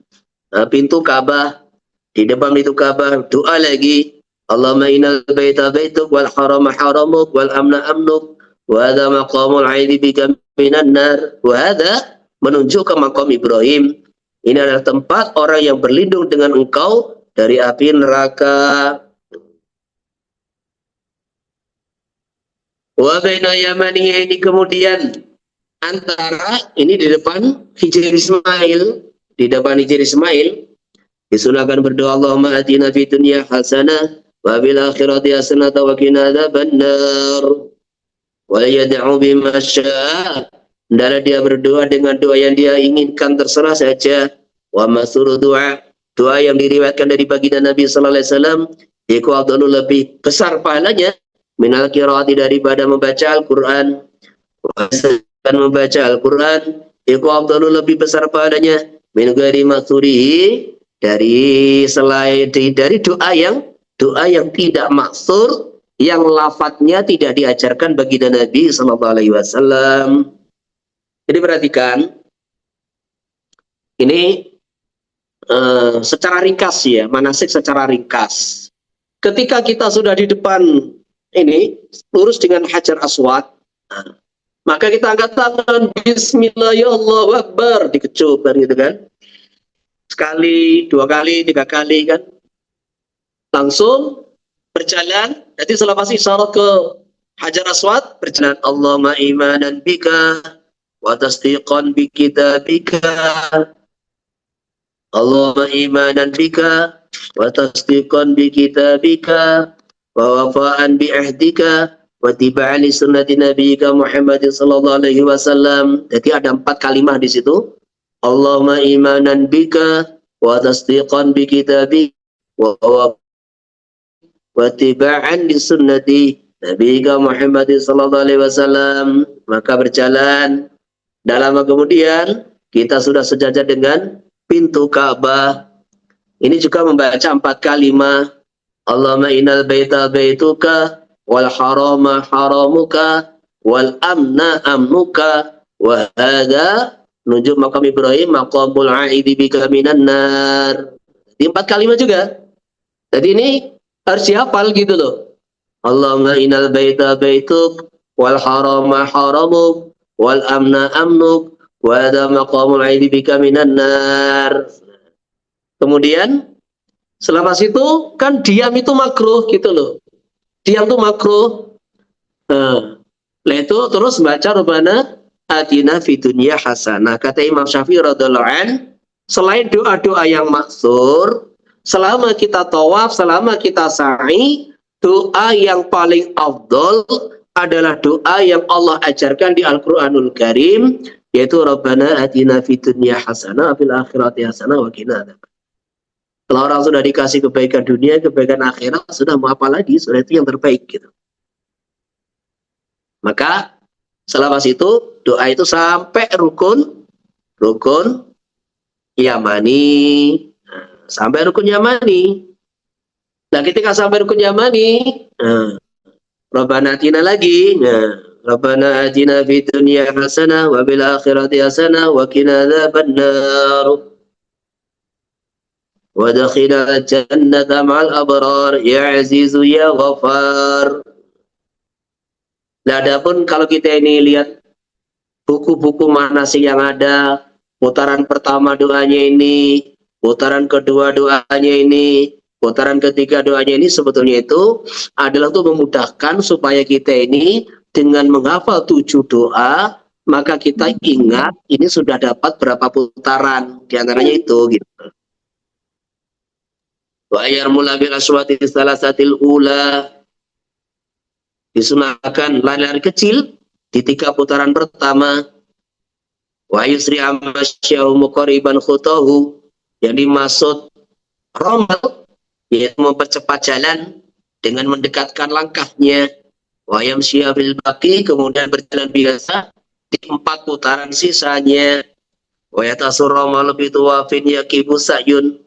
S1: pintu Ka'bah. Di depan pintu Ka'bah doa lagi, Allahumma innal baita baituk wal harama haramuk wal amna amnuk wa hadha maqamul aidi bika minan nar. Wa hadha menunjuk ke maqam Ibrahim. Ini adalah tempat orang yang berlindung dengan engkau dari api neraka. Wa baina yamanihi, ini kemudian antara ini di depan Hijri Ismail, di depan Hijri Ismail disunahkan berdoa, Allahumma atina fid dunya hasanah wa bil akhirati hasanah wa qina adzabannar. Wa yad'u bima syaa, hendaklah dia berdoa dengan doa yang dia inginkan, terserah saja. Wa masuru doa yang diriwayatkan dari baginda Nabi sallallahu alaihi wasallam, yaitu lebih besar pahalanya minal qiraati, daripada membaca Al-Qur'an. dan membaca Al-Quran iku afdalu lebih besar padanya min ghairi maksurihi dari doa yang tidak maksur, yang lafadznya tidak diajarkan baginda Nabi Sallallahu Alaihi Wasallam. Jadi perhatikan ini secara ringkas ya, manasik secara ringkas. Ketika kita sudah di depan ini lurus dengan Hajar Aswad, maka kita angkat tangan, Bismillah ya Allahu Akbar, dikecup kan gitu kan. Sekali, dua kali, tiga kali kan. Langsung berjalan, nanti selepas isyarat ke Hajar Aswad, berjalan Allahumma imanan bika wa tasdiqan bi kitabika. Allahumma imanan bika wa tasdiqan bi kitabika wa wafa'an bi ahdika wa tiba'an li sunnati nabiyika Muhammad sallallahu alaihi wasallam. Jadi ada 4 kalimat di situ. Allahumma imanan bika wa tasdiqan bi kitabika wa tiba'an li sunnati nabiyika Muhammad sallallahu alaihi wasallam. Maka berjalan, dalam kemudian kita sudah sejajar dengan pintu Ka'bah. Ini juga membaca 4 kalimat. Allahumma innal baita baituka wal harama haramuka wal amna amnuka wa hadha nujum maqam Ibrahim maqamul a'idi bika minan nar. Di 4 kalimat juga. Jadi ini harus dihafal gitu loh. Allahumma innal baita baituk wal harama haramuk wal amna amnuk wa hadha maqamul a'idi bika minan nar. Kemudian selepas itu kan diam itu makruh gitu loh. Diam itu makruh. Itu terus baca Rabbana atina fid dunya hasanah. Kata Imam Syafi'i radhiyallahu an, selain doa-doa yang maksur, selama kita tawaf, selama kita sa'i, doa yang paling afdol adalah doa yang Allah ajarkan di Al-Qur'anul Karim, yaitu Rabbana atina fid dunya hasanah fil akhirati hasanah wa qina adzabannar. Kalau orang sudah dikasih kebaikan dunia, kebaikan akhirat, sudah mau apa lagi? Sudah itu yang terbaik gitu. Maka selepas itu doa itu sampai rukun Yamani. Sampai rukun Yamani. Nah, ketika sampai rukun Yamani, Rabbana atina lagi. Rabbana atina fid dunya hasanah wa bil akhirati hasanah wa qina adzabannar. Wa dakhilal jannata ma'al abrar ya azizu ya ghafar. Nah, adapun kalau kita ini lihat buku-buku manasik yang ada, putaran pertama doanya ini, putaran kedua doanya ini, putaran ketiga doanya ini, sebetulnya itu adalah untuk memudahkan supaya kita ini dengan menghafal 7 doa, maka kita ingat ini sudah dapat berapa putaran, diantaranya itu gitu. Wa yarmula bil aswati salasatil ula, disunahkan lari-lari kecil di 3 putaran pertama. Wa yusri amasyahu muqariban khutahu, yang dimaksud romal yaitu mempercepat jalan dengan mendekatkan langkahnya. Wa yamshiya fil baqi, kemudian berjalan biasa di 4 putaran sisanya. Wa yatasur romal bi tawafin yaqibu sa'yun,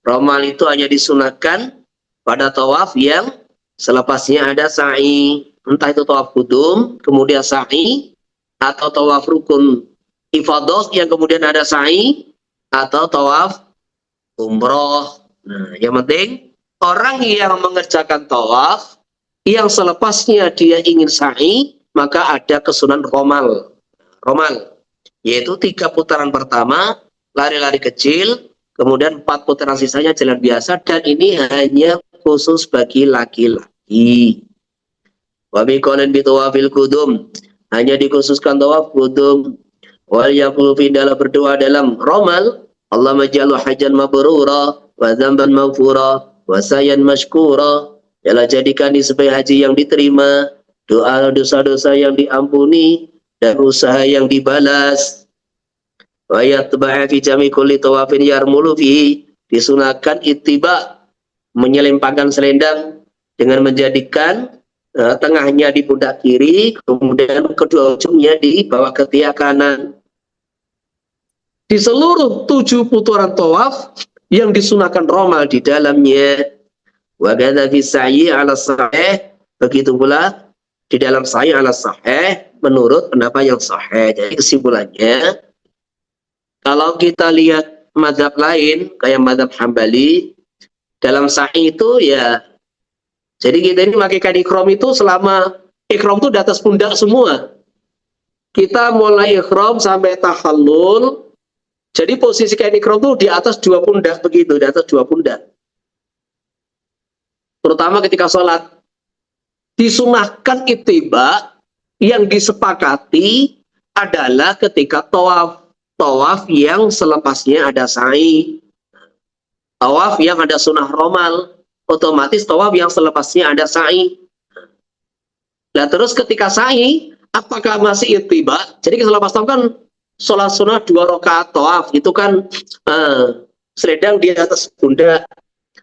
S1: romal itu hanya disunahkan pada tawaf yang selepasnya ada sa'i, entah itu tawaf qudum kemudian sa'i, atau tawaf rukun ifadah yang kemudian ada sa'i, atau tawaf umroh. Nah, yang penting orang yang mengerjakan tawaf yang selepasnya dia ingin sa'i, maka ada kesunahan romal, yaitu 3 putaran pertama lari-lari kecil, kemudian 4 putaran sisanya jalan biasa, dan ini hanya khusus bagi laki-laki. Wa biqalan bi tawafil qudum, hanya dikhususkan tawaf qudum. Wal yaqulu fi dalam berdoa dalam romal, Allahumma ja'alhu hajjan mabrura wa dzamban maghfura wa sayan mashkura. Yalah, jadikan ini sebagai haji yang diterima, doa dosa-dosa yang diampuni, dan usaha yang dibalas. Wa yatba'a fi jami kulli tawafin yarmulu fihi, disunahkan ittiba, menyelempangkan selendang dengan menjadikan tengahnya di pundak kiri, kemudian kedua ujungnya di bawah ketiak kanan. Di seluruh 7 putaran tawaf yang disunahkan romal di dalamnya. Wa kadza fi sa'yi 'ala sahih, begitu pula di dalam sa'yi 'ala sahih menurut pendapat yang sahih. Jadi kesimpulannya, kalau kita lihat mazhab lain kayak mazhab Hambali, dalam sa'yi itu ya, jadi kita ini pakai kain ikram itu selama ikram itu di atas pundak semua. Kita mulai ikram sampai tahallul. Jadi posisi kain ikram itu di atas 2 pundak begitu, di atas 2 pundak. Terutama ketika sholat. Disunahkan ittiba yang disepakati adalah ketika tawaf. Tawaf yang selepasnya ada sa'i. Tawaf yang ada sunnah romal. Otomatis tawaf yang selepasnya ada sa'i. Nah terus ketika sa'i, apakah masih ittiba? Jadi selepas tawaf kan sholat sunnah 2 rakaat tawaf. Itu kan selendang di atas pundak.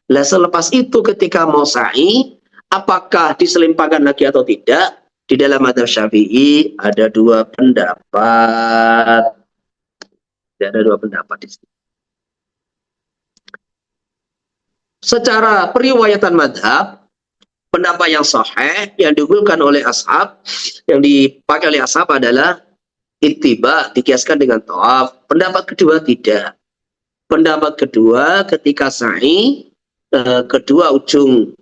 S1: Nah selepas itu ketika mau sa'i, apakah diselimpahkan lagi atau tidak? Di dalam mazhab Syafi'i ada 2 pendapat. Ada 2 pendapat di sini. Secara periwayatan madhab, pendapat yang sahih yang diunggulkan oleh ashab, yang dipakai oleh ashab adalah ittiba dikiaskan dengan tawaf. Pendapat kedua tidak. Pendapat kedua ketika sa'i, kedua ujung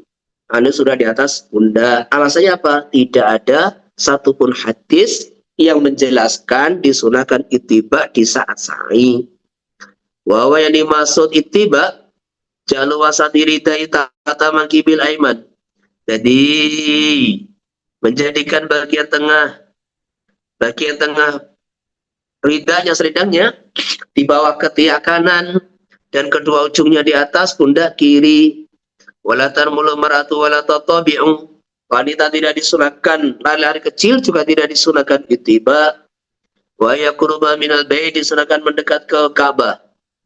S1: sudah di atas pundak. Alasannya apa? Tidak ada satupun hadis yang menjelaskan disunahkan ittiba di saat sa'i. Bahwa yang dimaksud ittiba jalu wasati ridai tata mangkibil aiman. Jadi menjadikan bagian tengah ridanya, selendangnya di bawah ketiak kanan dan kedua ujungnya di atas pundak kiri. Wala tarmulu mar'atu wala tatabi'u. Wanita tidak disunahkan lari-lari kecil, juga tidak disunahkan ittiba. Wa yaqruba minal bait, disunahkan mendekat ke Ka'bah.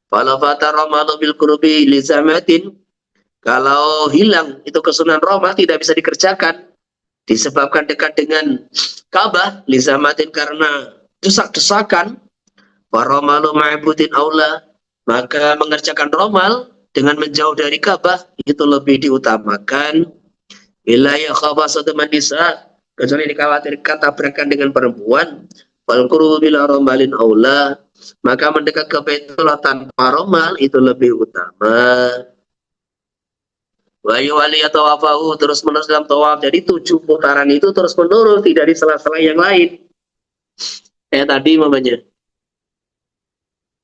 S1: Fala fatara malu bil qurbi li zamatin. Kalau hilang itu kesunahan romal tidak bisa dikerjakan disebabkan dekat dengan Ka'bah li zamatin karena desak-desakan. Wa ramalu ma'budin aula, maka mengerjakan romal dengan menjauh dari Ka'bah itu lebih diutamakan. Illa ya khabasatu man nisa, kecuali dikhawatirkan tabrakan dengan perempuan. Wal qurbu bila romalin aula, maka mendekat ke Baitullah tanpa romal itu lebih utama. Wa yuwali tawafahu, terus menerus dalam tawaf. Jadi 7 putaran itu terus menerus, tidak di sela-sela yang lain. Tadi mamanya.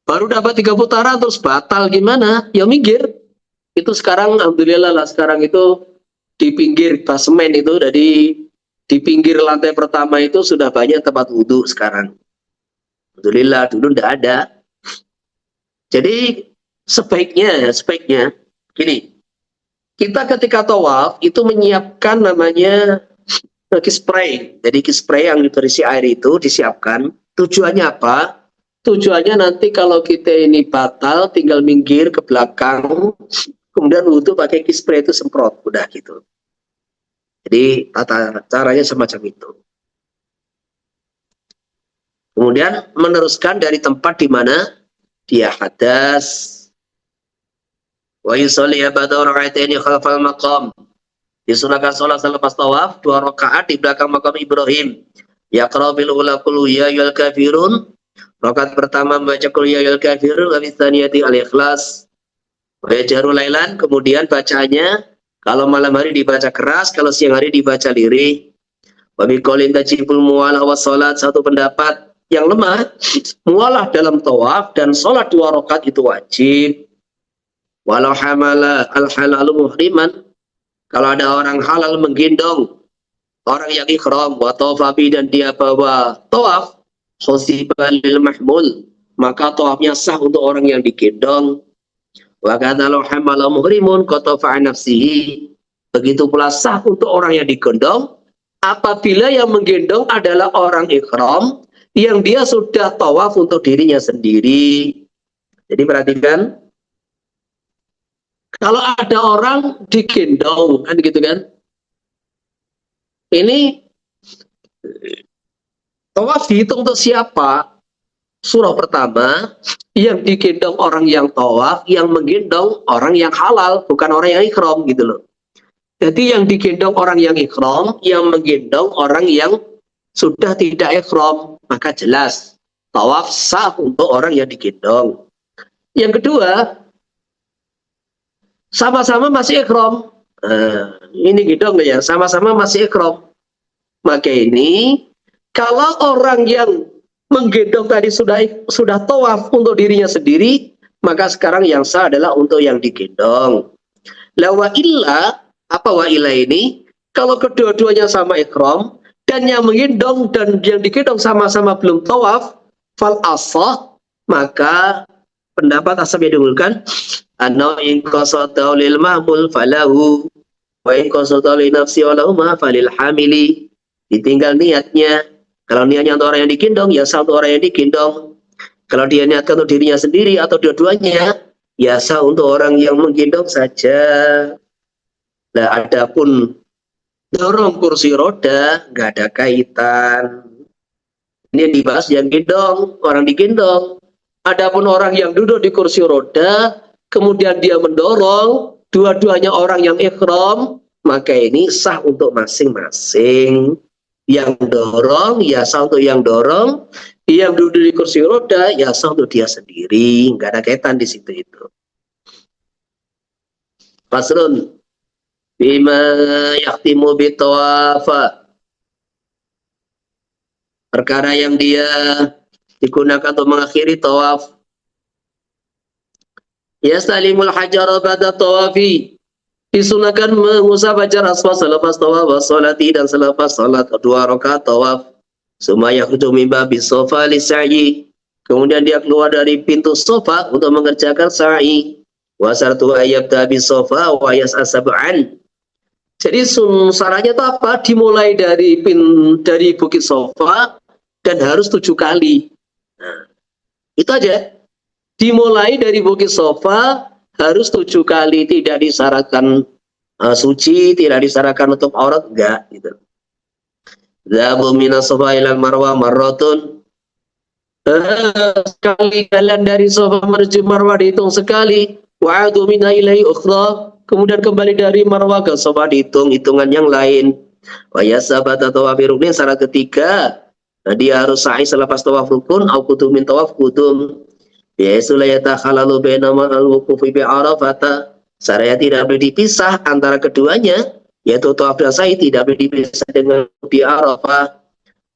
S1: Baru dapat 3 putaran terus batal gimana? Ya minggir. Itu sekarang alhamdulillah lah, sekarang itu di pinggir basemen itu, jadi di pinggir lantai pertama itu sudah banyak tempat wudhu sekarang. Alhamdulillah, dulu tidak ada. Jadi sebaiknya gini, kita ketika tawaf itu menyiapkan namanya kispray. Jadi kispray yang berisi air itu disiapkan. Tujuannya apa? Tujuannya nanti kalau kita ini batal, tinggal minggir ke belakang, kemudian wudhu pakai kispray itu semprot, udah gitu. Jadi tata caranya semacam itu. Kemudian meneruskan dari tempat di mana dia hadas. Wa yusolli ba'da raka'ataini khalfal maqam. Disunahkan sholat selepas tawaf 2 rakaat di belakang makam Ibrahim. Yaqra bil ula qul ya ayyuhal kafirun. Rakaat pertama membaca qul ya ayyuhal kafirun, wa tsaniyati al-ikhlas. Wa yajharu lailan, kemudian bacanya kalau malam hari dibaca keras, kalau siang hari dibaca lirih. Wa bi qaulin tajibul muwalah was salat, satu pendapat yang lemah, muwalah dalam tawaf dan sholat 2 rakaat itu wajib. Walau hamala al-halalu muhriman, kalau ada orang halal menggendong orang yang ikhram wa tawafi dan dia bawa tawaf, khusiba lil mahmul, maka tawafnya sah untuk orang yang digendong. Wa kadza law hamala muhrimun qatafa nafsihi, begitu pula sah untuk orang yang digendong apabila yang menggendong adalah orang ikhram yang dia sudah tawaf untuk dirinya sendiri. Jadi perhatikan, kalau ada orang digendong kan gitu kan, Ini tawaf dihitung untuk siapa? Surah pertama, yang digendong orang yang tawaf, yang menggendong orang yang halal, bukan orang yang ikhram gitu loh. Jadi yang digendong orang yang ikhram, yang menggendong orang yang sudah tidak ikhram, maka jelas tawaf sah untuk orang yang digendong. Yang kedua, sama-sama masih ikhram. Ini gendong ya, sama-sama masih ikhram. Maka ini kalau orang yang menggendong tadi sudah tawaf untuk dirinya sendiri, maka sekarang yang sah adalah untuk yang digendong. La wa illa, apa wa illa ini? Kalau kedua-duanya sama ikram dan yang menggendong dan yang digendong sama-sama belum tawaf, fal asah, maka pendapat asal yang diunggulkan anna in qasata lil mahmul falahu wa in qasata li nafsi walahuma falil hamili. Ditinggal niatnya. Kalau niatnya untuk orang yang digendong, ya sah untuk orang yang digendong. Kalau dia niatkan untuk dirinya sendiri atau dua-duanya, ya sah untuk orang yang menggendong saja. Nah, adapun dorong kursi roda, nggak ada kaitan. Ini yang dibahas yang gendong, orang digendong. Adapun orang yang duduk di kursi roda, kemudian dia mendorong, dua-duanya orang yang ikhram, maka ini sah untuk masing-masing. Yang dorong, ya sah untuk yang dorong. Yang duduk di kursi roda, ya sah untuk dia sendiri. Nggak ada kaitan di situ itu. Faslun bima yahtimu bitawafa. Perkara yang dia digunakan untuk mengakhiri tawaf. Yastalimul hajar pada tawafi. Disunahkan mengusap hajar aswad selepas tawaf wassalati dan selepas salat 2 rakaat tawaf. Sumaya yakhruju min babis sofa lisa'yi. Kemudian dia keluar dari pintu sofa untuk mengerjakan sa'i. Wa sartu ayyabta bis sofa wa yas'a sab'an. Jadi syaratnya itu apa? Dimulai dari Bukit Sofa dan harus 7 kali. Nah, itu aja. Dimulai dari Bukit Sofa harus 7 kali, tidak disyaratkan suci, tidak disyaratkan untuk aurat, enggak gitu. Dhabu minas Sofa ilal Marwa marratun. Sekali jalan dari Sofa menuju Marwa dihitung sekali. Wa'adu minha ilai ukhra. Kemudian kembali dari Marwa ke Sofa dihitung hitungan yang lain. Wa yasabata tawafi ruknin, syarat ketiga, dia harus sa'i selepas tawaf rukun au kudumin tawaf kudum. Biaitu la yatakhalalu baina al-wuqufi bi Arafah. Syariat tidak boleh dipisah antara keduanya, yaitu tawaf dan sa'i tidak boleh dipisah dengan di Arafah.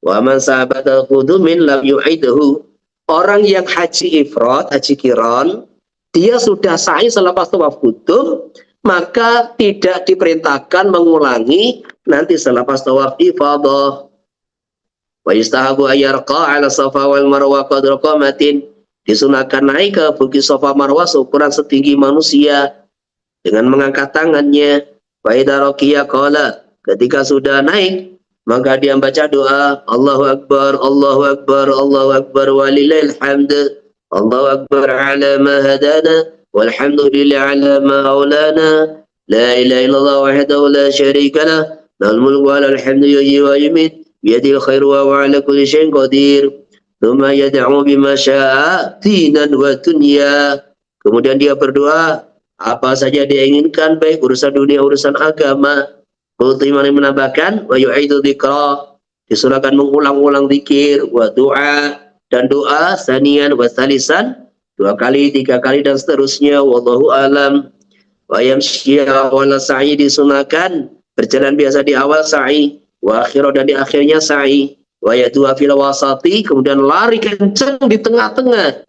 S1: Wa man sabata qudumin lam yu'idhu. Orang yang haji ifrad, haji qiran, dia sudah sa'i selepas tawaf qudum, maka tidak diperintahkan mengulangi nanti selepas tawaf ifadah. Wa yustahabu ayyarqa 'ala Safa wal Marwa qadra qamatin. Disunahkan naik ke Bukit Sofa Marwah seukuran setinggi manusia dengan mengangkat tangannya. Wa idza raqiya qala, ketika sudah naik maka dia membaca doa Allahu Akbar, Allahu Akbar, Allahu Akbar walillahil hamd. Allahu Akbar ala ma hadana walhamdulillah ala ma aulana. La ilaha illallah wahdahu la syarika lah, lahul mulku wa lahul hamdu yuhyi wa yumiit, biyadihil khairu wa huwa ala kulli syai'in qadir. Tsumma yad'u bima syaa dinan wa dunya. Kemudian dia berdoa apa saja dia inginkan, baik urusan dunia urusan agama. Ultimah menambahkan wa yu'idu dzikra, disunahkan mengulang-ulang zikir, wa doa dan doa, sanian wa salisan 2 kali, 3 kali dan seterusnya. Wallahu alam. Wa yamshi wala sa'i, disunahkan berjalan biasa di awal sa'i, wa akhirah dan di akhirnya sa'i. Wa yadua fil wasati, kemudian lari kencang di tengah-tengah.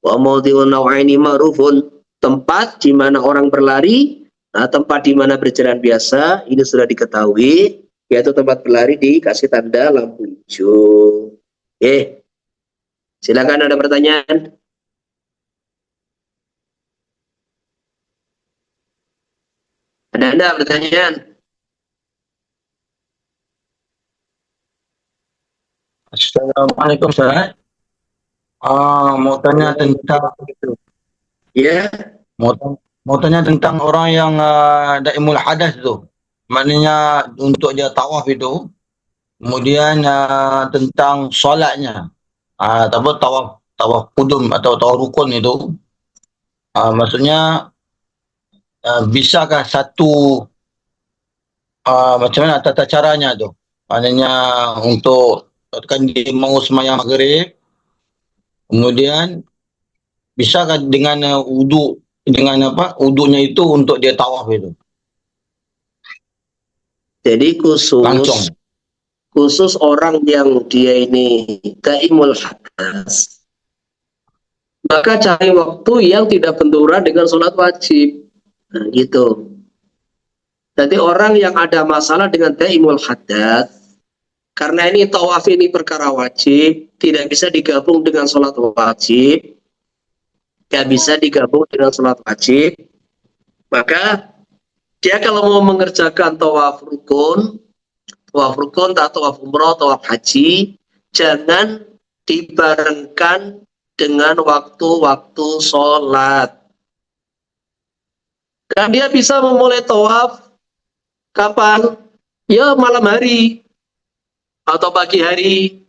S1: Wa mawdi'un naw'aini ma'rufun, tempat di mana orang berlari, tempat di mana berjalan biasa, ini sudah diketahui, yaitu tempat berlari dikasih tanda lampu hijau. Silakan, ada pertanyaan? Ada pertanyaan?
S2: Assalamualaikum Ustaz. Mau tanya tentang itu.
S1: Ya.
S2: Mau tanya tentang orang yang daimul hadas itu. maknanya untuk dia tawaf itu. Kemudian tentang solatnya. Apa tawaf kudum atau tawaf rukun itu. Maksudnya bisakah satu macam mana tata caranya tu? Maknanya untuk kan dia mau semayang maghrib, kemudian bisakah dengan wudu dengan apa wudunya itu untuk dia tawaf itu
S1: Jadi
S2: langsung.
S1: khusus orang yang dia ini daimul hadas, maka cari waktu yang tidak benturan dengan sholat wajib. Nah, gitu. Jadi orang yang ada masalah dengan daimul hadas, karena ini tawaf ini perkara wajib, tidak bisa digabung dengan sholat wajib, tidak bisa digabung dengan sholat wajib, maka dia kalau mau mengerjakan tawaf rukun, tawaf umroh, tawaf haji, jangan dibarengkan dengan waktu-waktu sholat. Karena dia bisa memulai tawaf kapan? Ya malam hari atau pagi hari,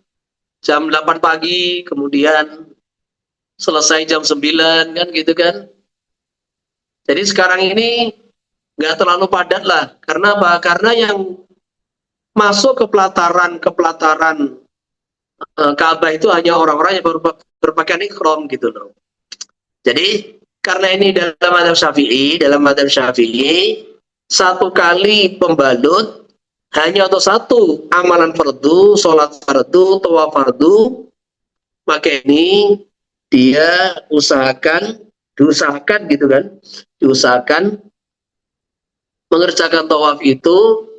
S1: jam 8 pagi, kemudian selesai jam 9, kan gitu kan. Jadi sekarang ini nggak terlalu padat lah. Karena apa? Karena yang masuk ke pelataran Ka'bah itu hanya orang-orang yang berpakaian ikhram gitu loh. Jadi karena ini dalam madzhab Syafi'i, satu kali pembalut hanya untuk satu amalan fardu, sholat fardu, tawaf fardu, maka ini dia diusahakan gitu kan, diusahakan mengerjakan tawaf itu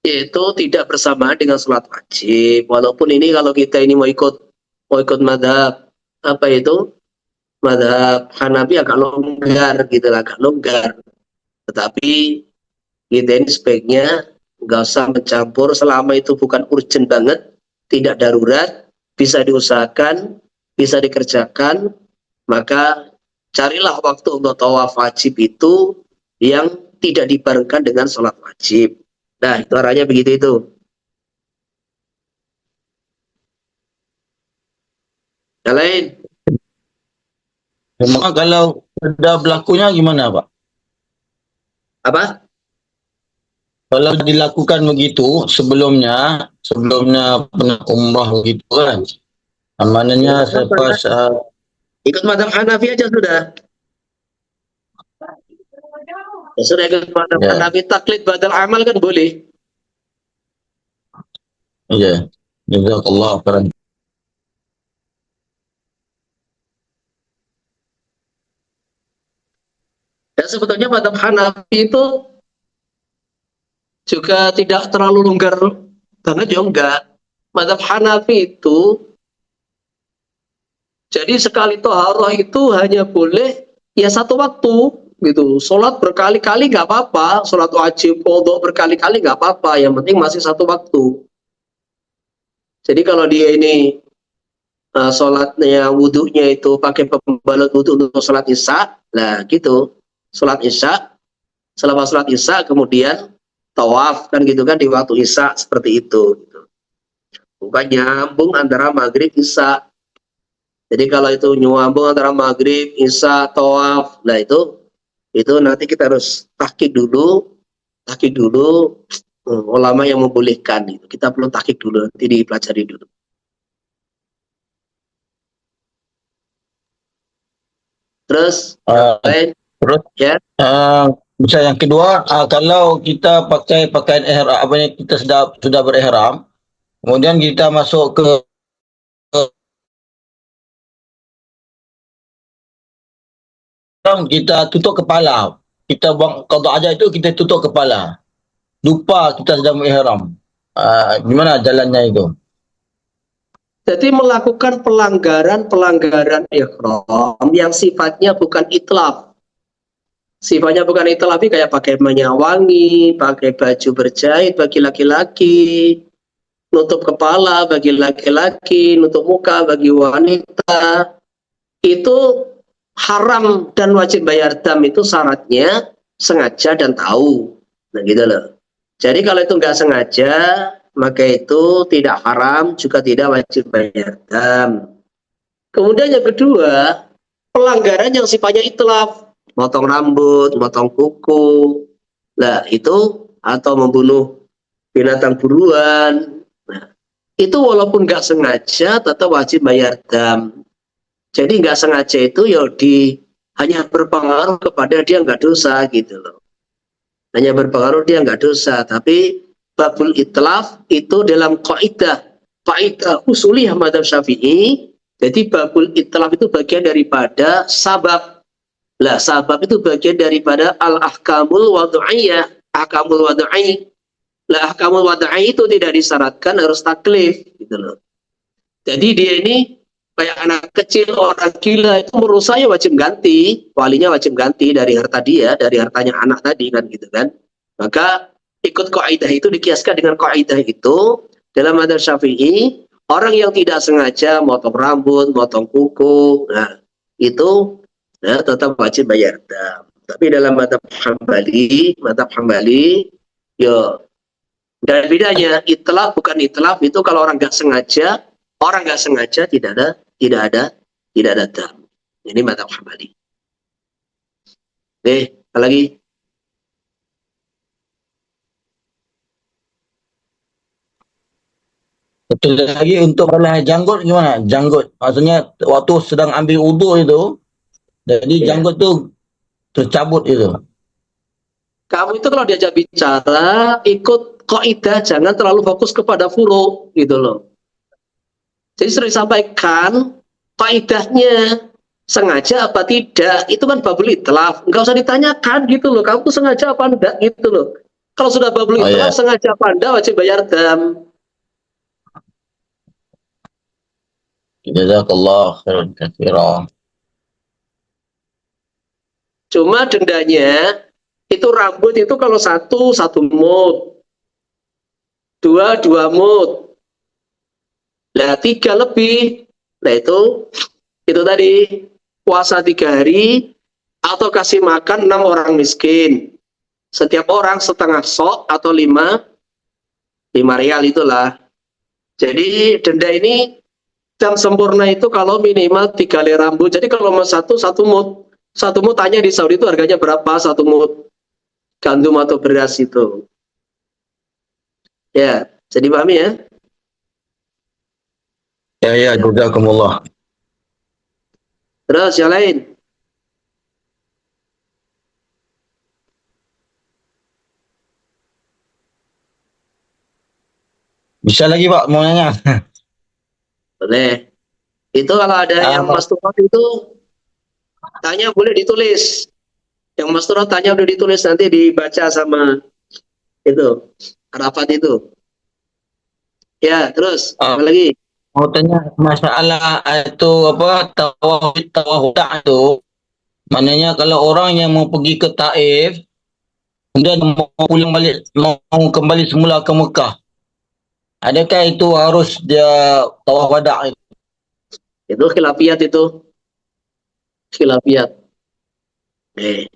S1: yaitu tidak bersamaan dengan sholat wajib. Walaupun ini kalau kita ini mau ikut madhab apa itu madhab Hanafi agak longgar gitu lah, agak longgar. Tetapi kita ini sebaiknya nggak usah mencampur selama itu bukan urgent banget, tidak darurat, bisa diusahakan, bisa dikerjakan, maka carilah waktu untuk tawaf wajib itu yang tidak dibarengkan dengan sholat wajib. Nah, itu arahnya begitu itu. Yang lain?
S2: Maka kalau ada berlakunya gimana Pak?
S1: Apa?
S2: Kalau dilakukan begitu sebelumnya pernah umrah begitu kan? Maknanya selepas
S1: Ikut madhab Hanafi aja sudah. Ya sudah ikut madhab
S2: ya,
S1: Hanafi, taklid badal amal kan boleh.
S2: ya. Jazakallah khairan.
S1: Dan sebetulnya madhab Hanafi itu juga tidak terlalu longgar banget ya enggak. Madhab Hanafi itu jadi sekali toharoh itu hanya boleh ya satu waktu gitu. Sholat berkali-kali nggak apa-apa, sholat wajib, qodho berkali-kali nggak apa-apa. Yang penting masih satu waktu. Jadi kalau dia ini sholatnya wudhunya itu pakai pembalut wudhu untuk sholat isya, nah gitu. Sholat isya, selepas sholat isya kemudian tawaf kan gitu kan di waktu isya seperti itu. Gitu. Bukan nyambung antara maghrib isya. Jadi kalau itu nyambung antara maghrib, isya, tawaf, nah itu nanti kita harus tahqiq dulu, ulama yang membolehkan itu. Kita perlu tahqiq dulu, nanti dipelajari dulu. Terus yang lain,
S2: Terus
S1: ya.
S2: misal yang kedua, kalau kita pakai pakaian ihram, apa ni kita sudah berihram, kemudian kita masuk ke kita tutup kepala. Kita buang qada aja itu kita tutup kepala. Lupa kita sudah berihram. Gimana jalannya itu?
S1: Jadi melakukan pelanggaran ihram yang sifatnya bukan itlaf. Sifatnya bukan itlaf kayak pakai minyak wangi, pakai baju berjahit bagi laki-laki, nutup kepala bagi laki-laki, nutup muka bagi wanita. Itu haram dan wajib bayar dam itu syaratnya sengaja dan tahu. Nah gitu loh. Jadi kalau itu nggak sengaja, maka itu tidak haram, juga tidak wajib bayar dam. Kemudian yang kedua, pelanggaran yang sifatnya itlaf, motong rambut, motong kuku, lah itu atau membunuh binatang buruan. Nah, itu walaupun nggak sengaja tetap wajib bayar dam. Jadi nggak sengaja itu ya hanya berpengaruh kepada dia nggak dosa gitu loh. Hanya berpengaruh dia nggak dosa. Tapi babul itlaf itu dalam kaidah usuliyah madzhab Syafi'i. Jadi babul itlaf itu bagian daripada sabab. Lah sabab itu bagian daripada al-ahkamul wadu'iyah. Ahkamul wadu'iyah. Lah ahkamul wadu'iyah itu tidak disyaratkan harus taklif gitu loh. Jadi dia ini kayak anak kecil, orang gila itu menurut saya wajib ganti, walinya wajib ganti dari harta dia, dari hartanya anak tadi kan gitu kan. Maka ikut kaidah itu dikiaskan dengan kaidah itu dalam madzhab Syafi'i, orang yang tidak sengaja motong rambut, motong kuku, nah itu ya, tetap wajib bayar dam. Tapi dalam madzhab Hambali, yo dan bedanya itlaf bukan itlaf itu kalau orang nggak sengaja tidak ada dam. Ini madzhab Hambali. Oke, apa lagi?
S2: Betul lagi untuk masalah janggut gimana? Janggut, maksudnya waktu sedang ambil wudu itu, jadi
S1: Ya.
S2: janggut tuh tercabut itu.
S1: Kamu itu kalau diajak bicara ikut kaidah, jangan terlalu fokus kepada furu gitu loh. Jadi sering disampaikan kaidahnya sengaja apa tidak itu kan babul itlaf, nggak usah ditanyakan gitu loh, kamu tuh sengaja apa enggak gitu loh. Kalau sudah babul
S2: Oh
S1: itlaf
S2: ya,
S1: sengaja apa enggak wajib bayar dam.
S2: jazakallah khairan katsiran.
S1: Cuma dendanya itu rambut itu kalau satu mut, dua mut, lah tiga lebih, nah itu tadi puasa 3 hari atau kasih makan 6 orang miskin, setiap orang setengah sok atau 5 rial itulah. Jadi denda ini yang sempurna itu kalau minimal 3 helai rambut. Jadi kalau mau satu mut tanya di Saudi itu harganya berapa satu mut gandum atau beras itu. Ya, jadi pahami ya.
S2: Ya ya, jazakumullah.
S1: Terus yang lain.
S2: Bisa lagi Pak mau nanya?
S1: Boleh. Itu kalau ada yang
S2: Ah,
S1: masturat itu tanya boleh ditulis. Yang masturat tanya boleh ditulis nanti dibaca sama itu rapat itu. Ya, terus
S2: ah,
S1: apa lagi?
S2: mau tanya masalah itu apa tawaf itu. Maknanya kalau orang yang mau pergi ke Taif, kemudian mau pulang balik, mau kembali semula ke Mekah, adakah itu harus dia tawaf wada' itu?
S1: Itu khilafiyat itu. Khilafiyat. Eh,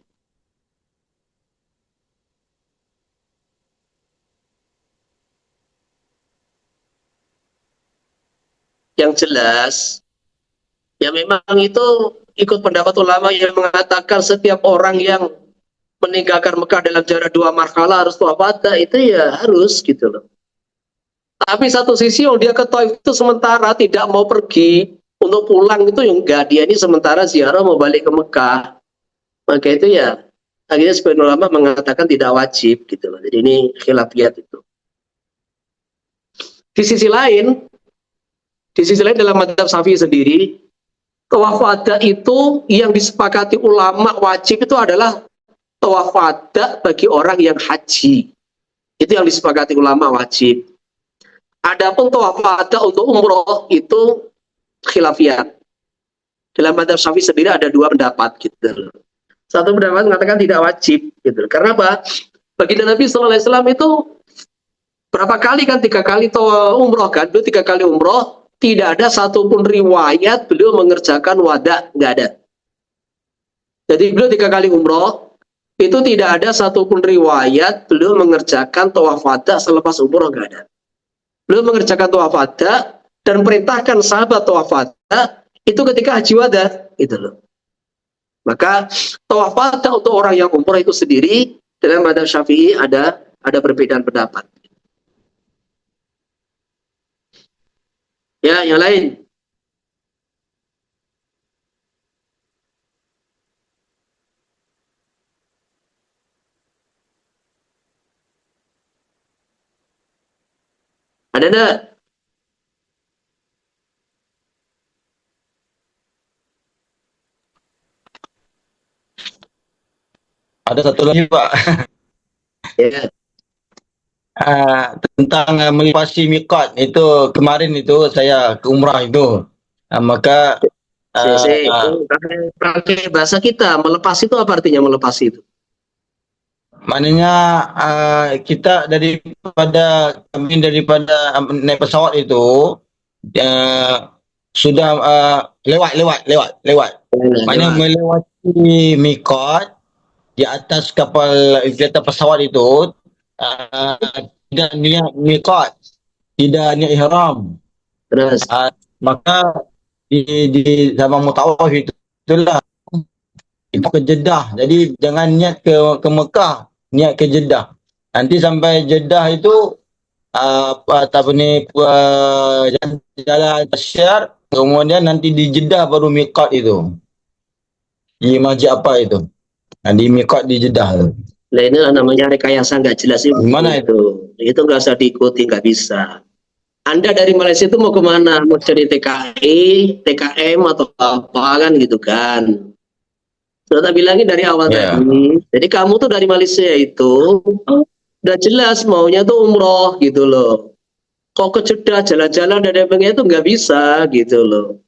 S1: yang jelas ya memang itu ikut pendapat ulama yang mengatakan setiap orang yang meninggalkan Mekah dalam jarak 2 marhalah harus tawaf wada itu ya harus gitu loh. Tapi satu sisi yang dia ke Taif itu sementara tidak mau pergi untuk pulang itu yang enggak, dia ini sementara ziarah mau balik ke Mekah. Maka itu ya akhirnya sebagian ulama mengatakan tidak wajib gitu loh. Jadi ini khilafiyat itu. Di sisi lain, dalam madzhab Syafi'i sendiri, tawaf wada itu yang disepakati ulama wajib itu adalah tawaf wada bagi orang yang haji. Itu yang disepakati ulama wajib. Adapun tawaf wada untuk umroh itu khilafiyat. Dalam madzhab Syafi'i sendiri ada 2 pendapat gitu. Satu pendapat mengatakan tidak wajib gitu. Karena apa? Baginda Nabi SAW itu berapa kali kan 3 kali umroh kan? Beliau 3 kali umroh, tidak ada satupun riwayat beliau mengerjakan wada, nggak ada. Jadi beliau 3 kali umroh, itu tidak ada satupun riwayat beliau mengerjakan tawaf wada selepas umroh, nggak ada. Beliau mengerjakan tawaf wada dan perintahkan sahabat tawaf wada itu ketika haji wada, gitu loh. Maka tawaf wada untuk orang yang umroh itu sendiri dalam madzhab Syafi'i ada perbedaan pendapat. Ya, yang lain. Ada enggak?
S2: Ada satu lagi Pak.
S1: Ya.
S2: Tentang melipasi miqat itu kemarin itu saya ke umrah itu. Maka
S1: Itu pakai bahasa kita, melepas itu apa artinya melepas itu?
S2: maknanya kita kami daripada naik pesawat itu sudah lewat. Maknanya melewati miqat di atas di atas pesawat itu tidak niat miqat, tidak niat ihram.
S1: Terus,
S2: Maka di zaman mutawaf itulah itu ke Jeddah. Jadi jangan niat ke Mekah, niat ke Jeddah. Nanti sampai Jeddah itu jalan Tasyar, kemudian nanti di Jeddah baru miqat itu. Di masjid apa itu? Di miqat di Jeddah tu.
S1: nah inilah namanya rekayasa nggak jelas itu.
S2: Gimana itu?
S1: Itu nggak usah diikuti, nggak bisa. Anda dari Malaysia itu mau kemana? Mau cari TKI, TKM atau apa kan gitu kan? Sudah tak bilangin dari awal tadi. Jadi kamu tuh dari Malaysia itu udah jelas maunya tuh umroh gitu loh. Kok ke Jeddah jalan-jalan dan sebagainya itu nggak bisa gitu loh.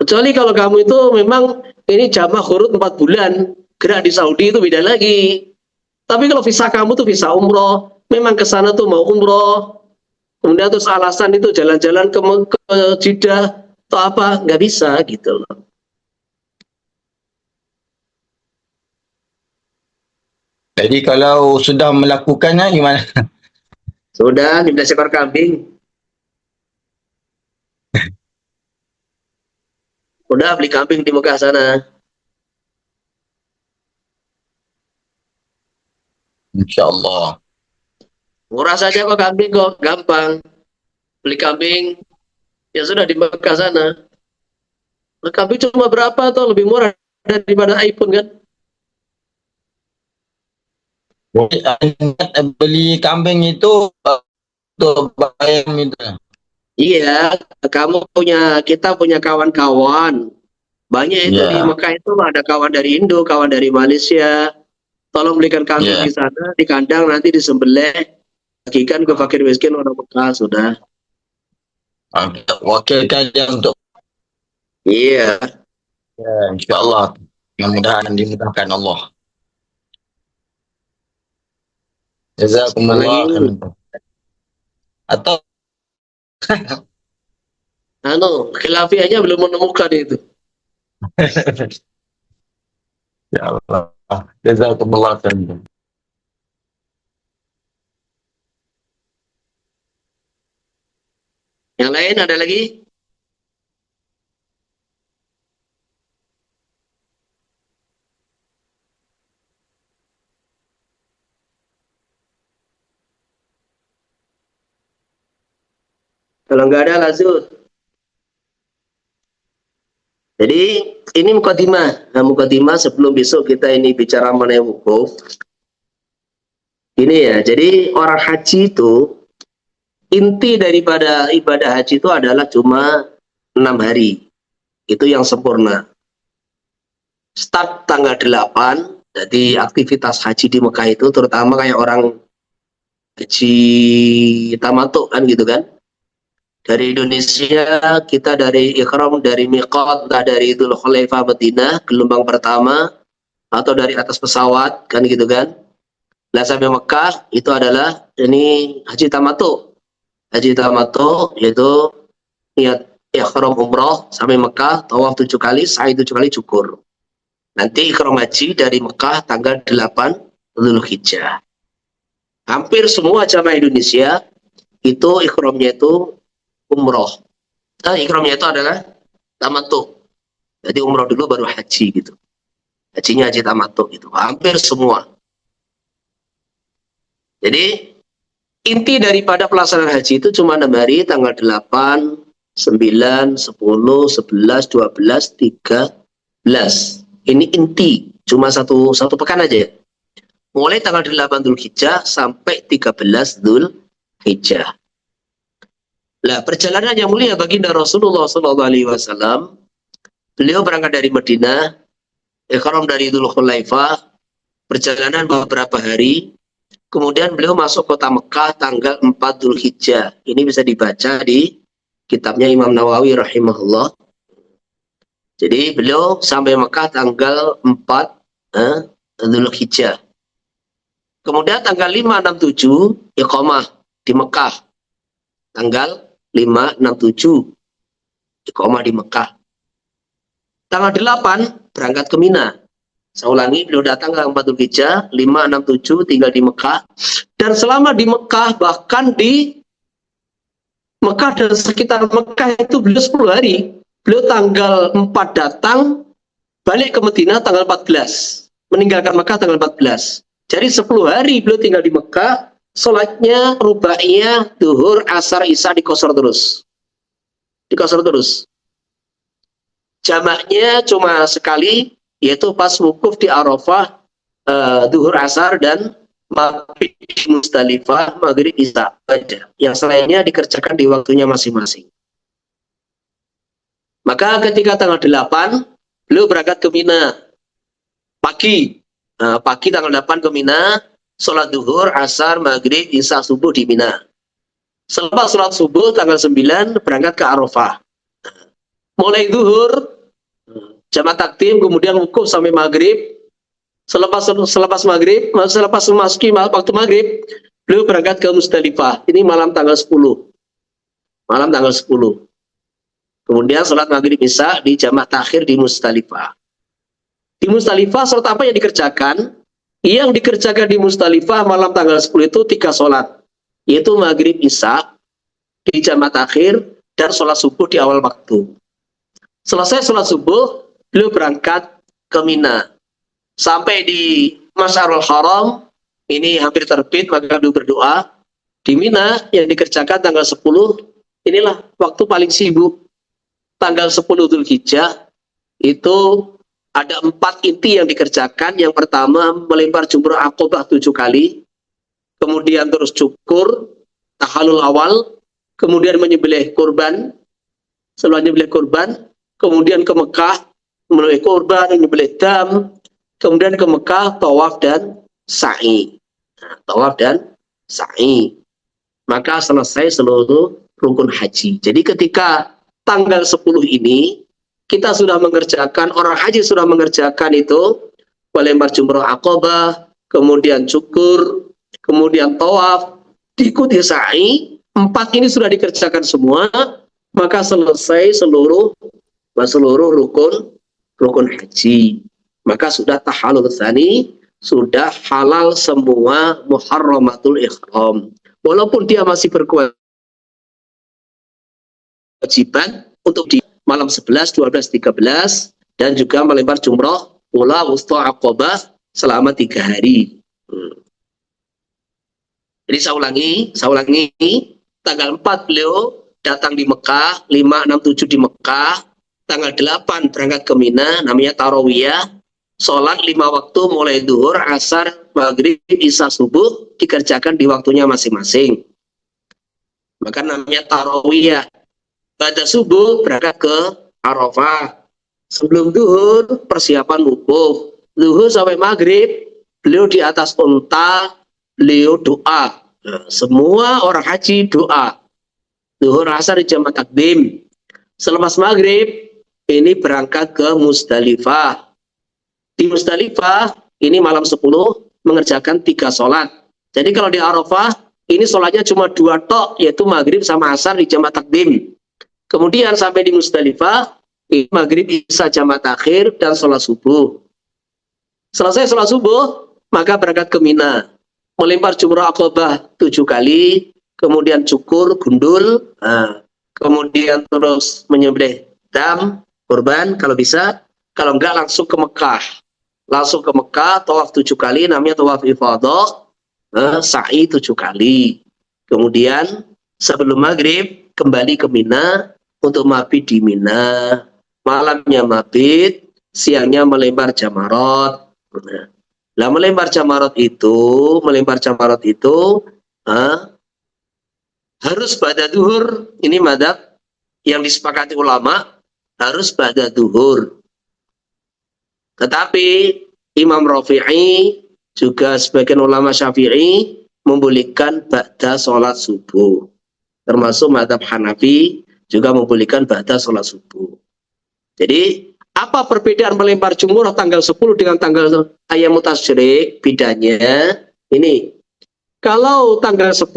S1: Kecuali kalau kamu itu memang ini jamaah khurut 4 bulan, gerak di Saudi itu beda lagi. Tapi kalau visa kamu tuh visa umroh, memang ke sana tuh mau umroh, kemudian terus alasan itu jalan-jalan ke Jeddah atau apa, nggak bisa gitu loh.
S2: Jadi kalau sudah melakukannya gimana?
S1: Sudah, minta seekor kambing. Udah beli kambing di Mekah sana.
S2: InsyaAllah.
S1: Murah saja kok kambing kok, gampang. Beli kambing, ya sudah di Mekah sana. Nah, kambing cuma berapa atau lebih murah daripada iPhone kan?
S2: Beli kambing itu untuk bayam itu.
S1: Iya, kita punya kawan-kawan. Banyak itu di Mekah itu ada kawan dari Indo, kawan dari Malaysia. Tolong belikan kambing di sana, di kandang nanti disembelih, bagikan ke fakir miskin orang Mekah sudah.
S2: Wakilkan dia untuk.
S1: Iya.
S2: Ya, insyaAllah. Mudah-mudahan dimudahkan Allah. Jazakumullah khairan. Atau
S1: khilafiahnya belum menemukan itu.
S2: ya Allah. Jazakumullah khairan.
S1: Yang lain ada lagi? Kalau nggak ada lanjut. Jadi ini mukadimah. Nah, mukadimah sebelum besok kita ini bicara mengenai wukuf. Ini ya, jadi orang haji itu inti daripada ibadah haji itu adalah cuma 6 hari. Itu yang sempurna. Start tanggal 8, jadi aktivitas haji di Mekah itu terutama kayak orang haji tamattu kan gitu kan. Dari Indonesia kita dari Ikhram, dari Miqat, dari Dzul Khulaifah Madinah, gelombang pertama, atau dari atas pesawat kan gitu kan. Nah sampai Mekah itu adalah ini haji tamattu. Haji tamattu yaitu niat Ikhram umroh sampai Mekah, tawaf 7 kali, sa'i 7 kali cukur. Nanti ikhram haji dari Mekah tanggal 8 Dzulhijjah. Hampir semua jamaah Indonesia itu ikhramnya itu umroh. Ikhramnya itu adalah tamattu. Jadi umroh dulu baru haji gitu. Hajinya haji tamattu gitu. Hampir semua. Jadi inti daripada pelaksanaan haji itu cuma 6 hari, tanggal 8, 9, 10, 11, 12, 13. Ini inti, cuma satu pekan aja ya. Mulai tanggal 8 Dzulhijjah sampai 13 Dzulhijjah. Nah, perjalanan yang mulia baginda Rasulullah SAW, beliau berangkat dari Madinah, ikhram dari Dzulhulaifah, perjalanan beberapa hari, kemudian beliau masuk kota Mekah tanggal 4 Dzulhijjah. Ini bisa dibaca di kitabnya Imam Nawawi rahimahullah. Jadi beliau sampai Mekah tanggal 4 Dzulhijjah. Kemudian tanggal 5, 6, 7 iqamah di Mekah. Tanggal 5, 6, 7 iqamah di Mekah. Tanggal 8 berangkat ke Mina. Saya ulangi, beliau datang ke 4 Dzulhijjah, 5, 6, 7 tinggal di Mekah. Dan selama di Mekah, bahkan di Mekah dan sekitar Mekah itu beliau 10 hari. Beliau tanggal 4 datang, balik ke Madinah tanggal 14. Meninggalkan Mekah tanggal 14. Jadi 10 hari beliau tinggal di Mekah, sholatnya, rubaiyah, duhur, asar, isya dikosor terus. Dikosor terus. Jamaknya cuma sekali, yaitu pas wukuf di Arafah, duhur, asar, dan maghrib di Musdalifah, maghrib, isya. Yang selainnya dikerjakan di waktunya masing-masing. Maka ketika tanggal 8, beliau berangkat ke Mina. Pagi. Pagi tanggal 8 ke Mina, sholat duhur, asar, maghrib, isya, subuh di Mina. Selepas sholat subuh tanggal 9, berangkat ke Arafah. Mulai duhur, jamaah takdim, kemudian wukuf sampai maghrib. Selepas maghrib, selepas memasuki waktu maghrib, beliau berangkat ke Musdalifah. Ini malam tanggal 10. Malam tanggal 10. Kemudian sholat maghrib isya di jamaah takhir di Musdalifah. Di Musdalifah sholat apa yang dikerjakan? Yang dikerjakan di Musdalifah malam tanggal 10 itu 3 sholat. Yaitu maghrib isya di jamaah takhir dan sholat subuh di awal waktu. Selesai sholat subuh, beliau berangkat ke Mina. Sampai di Masyarul Haram, ini hampir terbit, maka beliau berdoa. Di Mina yang dikerjakan tanggal 10, inilah waktu paling sibuk. Tanggal 10 Dzulhijjah itu ada 4 inti yang dikerjakan. Yang pertama melempar jumrah Aqobah 7 kali, kemudian terus cukur, tahalul awal, kemudian menyembelih kurban, setelah menyembelih kurban, kemudian ke Mekah menyembelih kurban, menyembelih dam, kemudian ke Mekah tawaf dan sa'i. Tawaf dan sa'i. Maka selesai seluruh rukun haji. Jadi ketika tanggal 10 ini, kita sudah mengerjakan, orang haji sudah mengerjakan itu, melempar jumrah Aqobah, kemudian cukur, kemudian tawaf, diikuti sa'i, 4 ini sudah dikerjakan semua, maka selesai seluruh rukun haji. Maka sudah tahallul tsani, sudah halal semua muharramatul ihram. Walaupun dia masih berkewajiban untuk di malam 11, 12, 13 dan juga melempar jumrah ula wusta aqobah selama 3 hari. Jadi saya ulangi, tanggal 4 beliau datang di Mekah, 5, 6, 7 di Mekah, tanggal 8 berangkat ke Mina, namanya Tarawiyah, sholat 5 waktu mulai duhur, asar, maghrib, isya, subuh, dikerjakan di waktunya masing-masing. Maka namanya Tarawiyah. Pada subuh berangkat ke Arafah. Sebelum duhur persiapan wukuf. Duhur sampai maghrib beliau di atas unta, beliau doa. Nah, semua orang haji doa. Duhur asar di jamaah takdim. Selepas maghrib ini berangkat ke Musdalifah. Di Musdalifah ini malam 10 mengerjakan 3 sholat. Jadi kalau di Arafah ini sholatnya cuma 2 tok, yaitu maghrib sama asar di jamaah takdim. Kemudian sampai di Musdalifah, maghrib isya jamaah takhir dan sholat subuh. Selesai sholat subuh, maka berangkat ke Mina. Melempar jumrah Aqabah 7 kali, kemudian cukur, gundul, kemudian terus menyembelih dam, kurban kalau bisa. Kalau enggak langsung ke Mekah. Langsung ke Mekah, tawaf 7 kali, namanya tawaf ifadah, sa'i 7 kali. Kemudian sebelum maghrib, kembali ke Mina untuk mabit di Mina. Malamnya mabit, siangnya melempar jamarot. Nah, melempar jamarat itu harus pada duhur. Ini madhab yang disepakati ulama, harus pada duhur. Tetapi Imam Rafi'i juga sebagian ulama Syafi'i membolehkan ba'da sholat subuh. Termasuk madhab Hanafi juga membolehkan ba'da sholat subuh. Jadi apa perbedaan melempar jumrah tanggal 10 dengan tanggal ayam tasyrik? Bedanya ini, kalau tanggal 10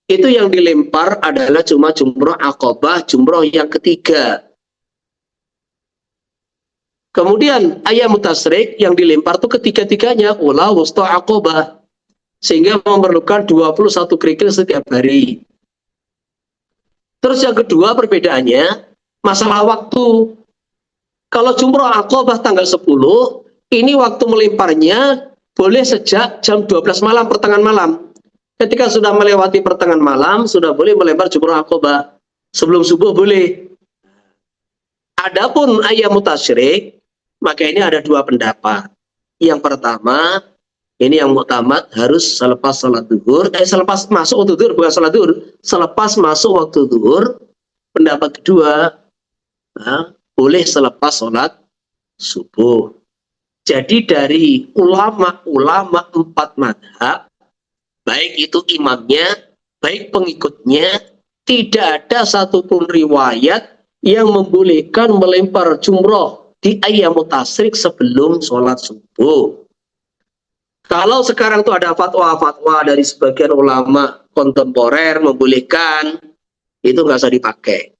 S1: itu yang dilempar adalah cuma jumrah Aqabah, jumrah yang ketiga. Kemudian ayam tasyrik yang dilempar itu ketiga-tiganya ula, wusta, Aqabah. Sehingga memerlukan 21 kerikil setiap hari. Terus yang kedua perbedaannya masalah waktu. Kalau jumrah Aqabah tanggal 10, ini waktu melemparnya boleh sejak jam 12 malam, pertengahan malam. Ketika sudah melewati pertengahan malam, sudah boleh melempar jumrah Aqabah. Sebelum subuh boleh. Adapun ayam tasyrik, maka ini ada dua pendapat. Yang pertama, ini yang muktamad harus selepas sholat duhur, selepas masuk waktu duhur, bukan sholat duhur, selepas masuk waktu duhur. Pendapat kedua, boleh selepas sholat subuh. Jadi dari ulama-ulama 4 madhab, baik itu imamnya, baik pengikutnya, tidak ada satupun riwayat yang membolehkan melempar jumroh di ayam tasyrik sebelum sholat subuh. Kalau sekarang tuh ada fatwa-fatwa dari sebagian ulama kontemporer membolehkan, itu nggak usah dipakai.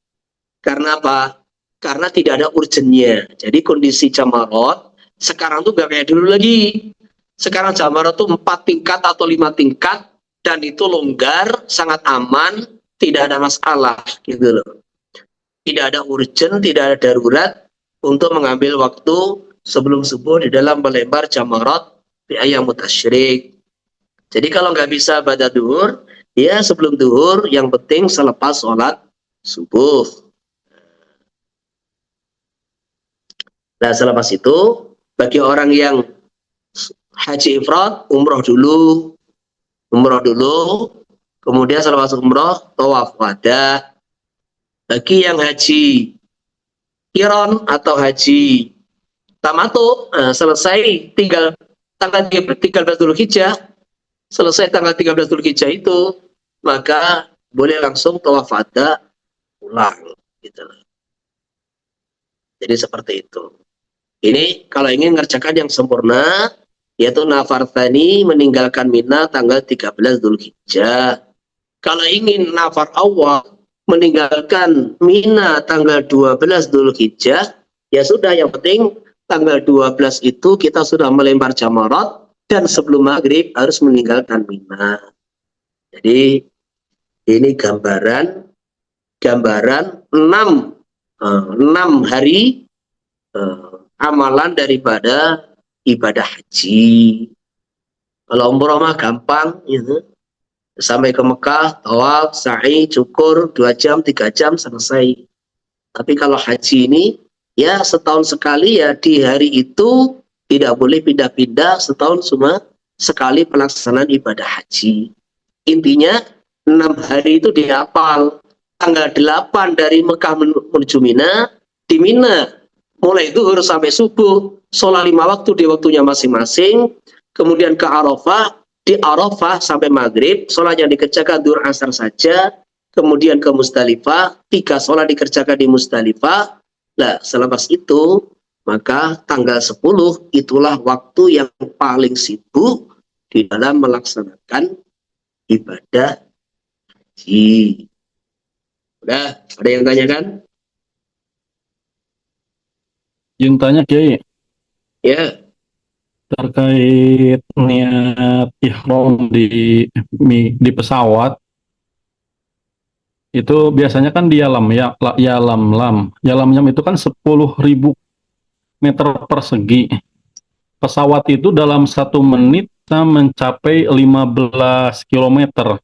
S1: Karena apa? Karena tidak ada urgennya. Jadi kondisi jamarot sekarang tuh nggak kayak dulu lagi. Sekarang jamarot tuh 4 tingkat atau 5 tingkat, dan itu longgar, sangat aman, tidak ada masalah gitu loh. Tidak ada urgen, tidak ada darurat untuk mengambil waktu sebelum subuh di dalam melempar jamarot di ayam tasyrik. Jadi kalau nggak bisa pada duhur, ya sebelum duhur, yang penting selepas sholat subuh. Nah selepas itu, bagi orang yang haji ifrad, umroh dulu, kemudian selepas umroh, tawaf wada. Bagi yang haji qiron atau haji tamato, selesai tinggal tanggal 13 Dzulhijjah, selesai tanggal 13 Dzulhijjah itu, maka boleh langsung tawaf wada pulang gitu. Jadi seperti itu. Ini kalau ingin mengerjakan yang sempurna, yaitu nafar tsani, meninggalkan Mina tanggal 13 Dzulhijjah. Kalau ingin nafar awal, meninggalkan Mina tanggal 12 Dzulhijjah, ya sudah, yang penting tanggal 12 itu kita sudah melempar jamarat, dan sebelum maghrib harus meninggalkan Mina. Jadi ini gambaran 6 hari amalan daripada ibadah haji. Kalau umroh mah gampang gitu. Sampai ke Mekah, tawaf, sa'i, cukur, 2 jam, 3 jam selesai. Tapi kalau haji ini, ya setahun sekali, ya di hari itu tidak boleh pindah-pindah, setahun cuma sekali pelaksanaan ibadah haji. Intinya 6 hari itu dihafal. Tanggal 8 dari Mekah menuju Mina, di Mina mulai zuhur sampai subuh, sholat 5 waktu di waktunya masing-masing. Kemudian ke Arafah, di Arafah sampai maghrib, sholat yang dikerjakan duhur asar saja. Kemudian ke Musdalifah, 3 sholat dikerjakan di Musdalifah. Nah, selepas itu, maka tanggal 10 itulah waktu yang paling sibuk di dalam melaksanakan ibadah haji. Udah, ada yang tanyakan?
S3: Yang tanya Kiai,
S1: Ya,
S3: terkait niat ihram di pesawat itu biasanya kan di Yalam ya, Yalam Lam. Yalam Lam itu kan 10.000 meter persegi. Pesawat itu dalam 1 menit bisa mencapai 15 kilometer.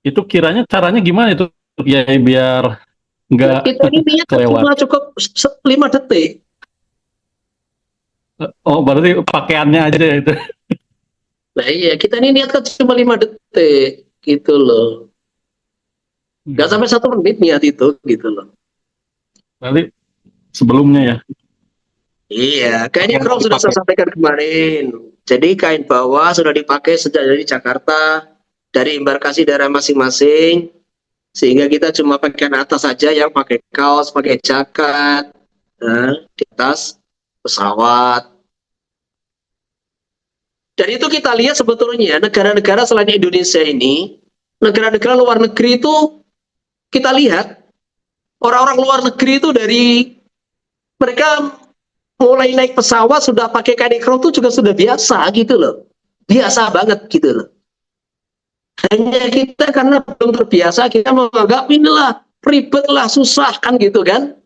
S3: Itu kiranya caranya gimana itu ya biar nggak
S1: Nah, kita ini niat
S3: kelewat?
S1: cuma cukup 5 detik.
S3: Oh, berarti pakaiannya aja itu.
S1: Nah iya, kita ini niat kan cuma 5 detik gitu loh. Nggak sampai 1 menit niat itu gitu loh.
S3: Berarti sebelumnya ya.
S1: Iya, kain
S3: Pakaian
S1: ikram sudah saya
S3: dipakai.
S1: sampaikan kemarin. Jadi kain bawah sudah dipakai sejak dari Jakarta, dari embarkasi daerah masing-masing, sehingga kita cuma pakaian atas saja yang pakai kaos, pakai jaket, di atas pesawat. Dan itu kita lihat sebetulnya negara-negara selain Indonesia ini, negara-negara luar negeri itu kita lihat orang-orang luar negeri itu dari mereka mulai naik pesawat sudah pakai kain ikram itu juga sudah biasa gitu loh. Biasa banget gitu loh. Hanya kita karena belum terbiasa kita menganggap inilah ribet lah, susah kan gitu kan.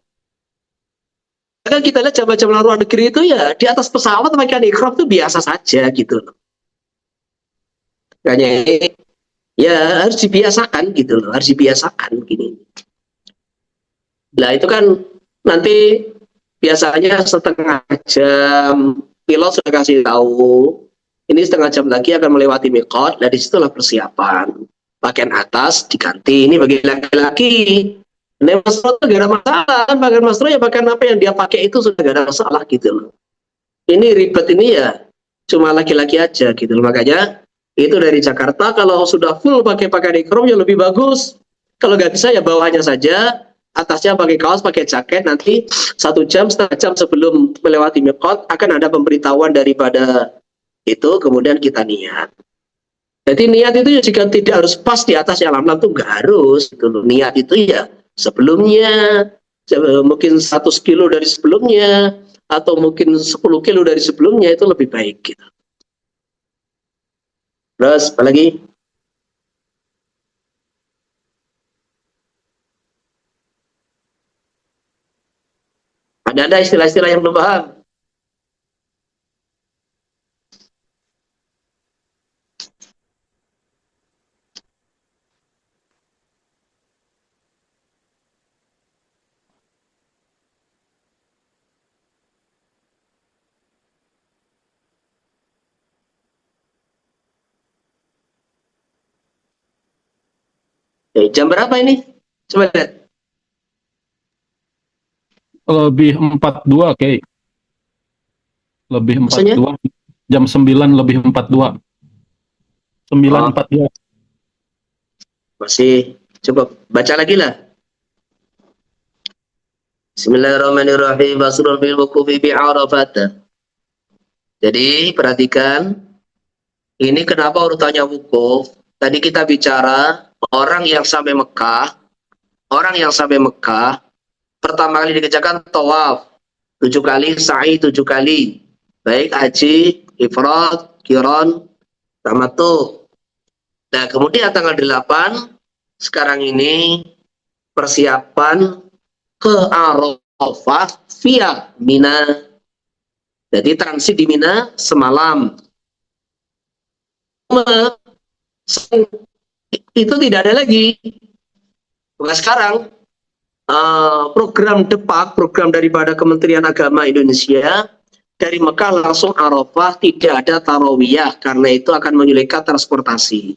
S1: Kan kita lihat jamaah-jamaah luar negeri itu ya di atas pesawat pakai kain ikram itu biasa saja gitu loh. Hanya ya harus dibiasakan gitu loh, harus dibiasakan gini. Nah itu kan nanti biasanya setengah jam pilot sudah kasih tahu ini setengah jam lagi akan melewati miqat. Dari situlah persiapan pakaian atas diganti. Ini bagi laki-laki. Ini Mas Bro itu gak ada masalah kan, pakaian Mas Bro ya pakaian apa yang dia pakai itu sudah gak ada masalah gitu loh. Ini ribet ini ya cuma laki-laki aja gitu loh. Makanya itu dari Jakarta kalau sudah full pakai pakaian ikram ya lebih bagus. Kalau nggak bisa ya bawahnya saja, atasnya pakai kaos, pakai jaket. Nanti 1 jam, setengah jam sebelum melewati miqat akan ada pemberitahuan daripada itu, kemudian kita niat. Jadi niat itu ya jika tidak harus pas di atas Yalam Lam itu nggak harus. Gitu loh. Niat itu ya sebelumnya, mungkin 100 kilo dari sebelumnya, atau mungkin 10 kilo dari sebelumnya itu lebih baik. Gitu. Terus apa lagi? Ada istilah-istilah yang belum paham? Jam berapa ini? Coba lihat.
S3: Lebih 42 kayak. Lebih
S1: Maksudnya?
S3: 42. Jam 9 lebih 42. 9.42.
S1: Masih. Coba baca lagi lah. Bismillahirrahmanirrahim. Faslun fil wuqufi bi Arafat. Jadi perhatikan, ini kenapa urutannya wukuf. Tadi kita bicara orang yang sampai Mekah, pertama kali dikerjakan tawaf 7 kali, sa'i 7 kali, baik haji, ifrad, qiran, tamattu. Nah kemudian tanggal 8 sekarang ini persiapan ke Arafah via Mina. Jadi transit di Mina semalam. Itu tidak ada lagi. Bukan sekarang. Program DEPAK, program daripada Kementerian Agama Indonesia, dari Mekah langsung Arafah, tidak ada tarawiyah karena itu akan menyulitkan transportasi.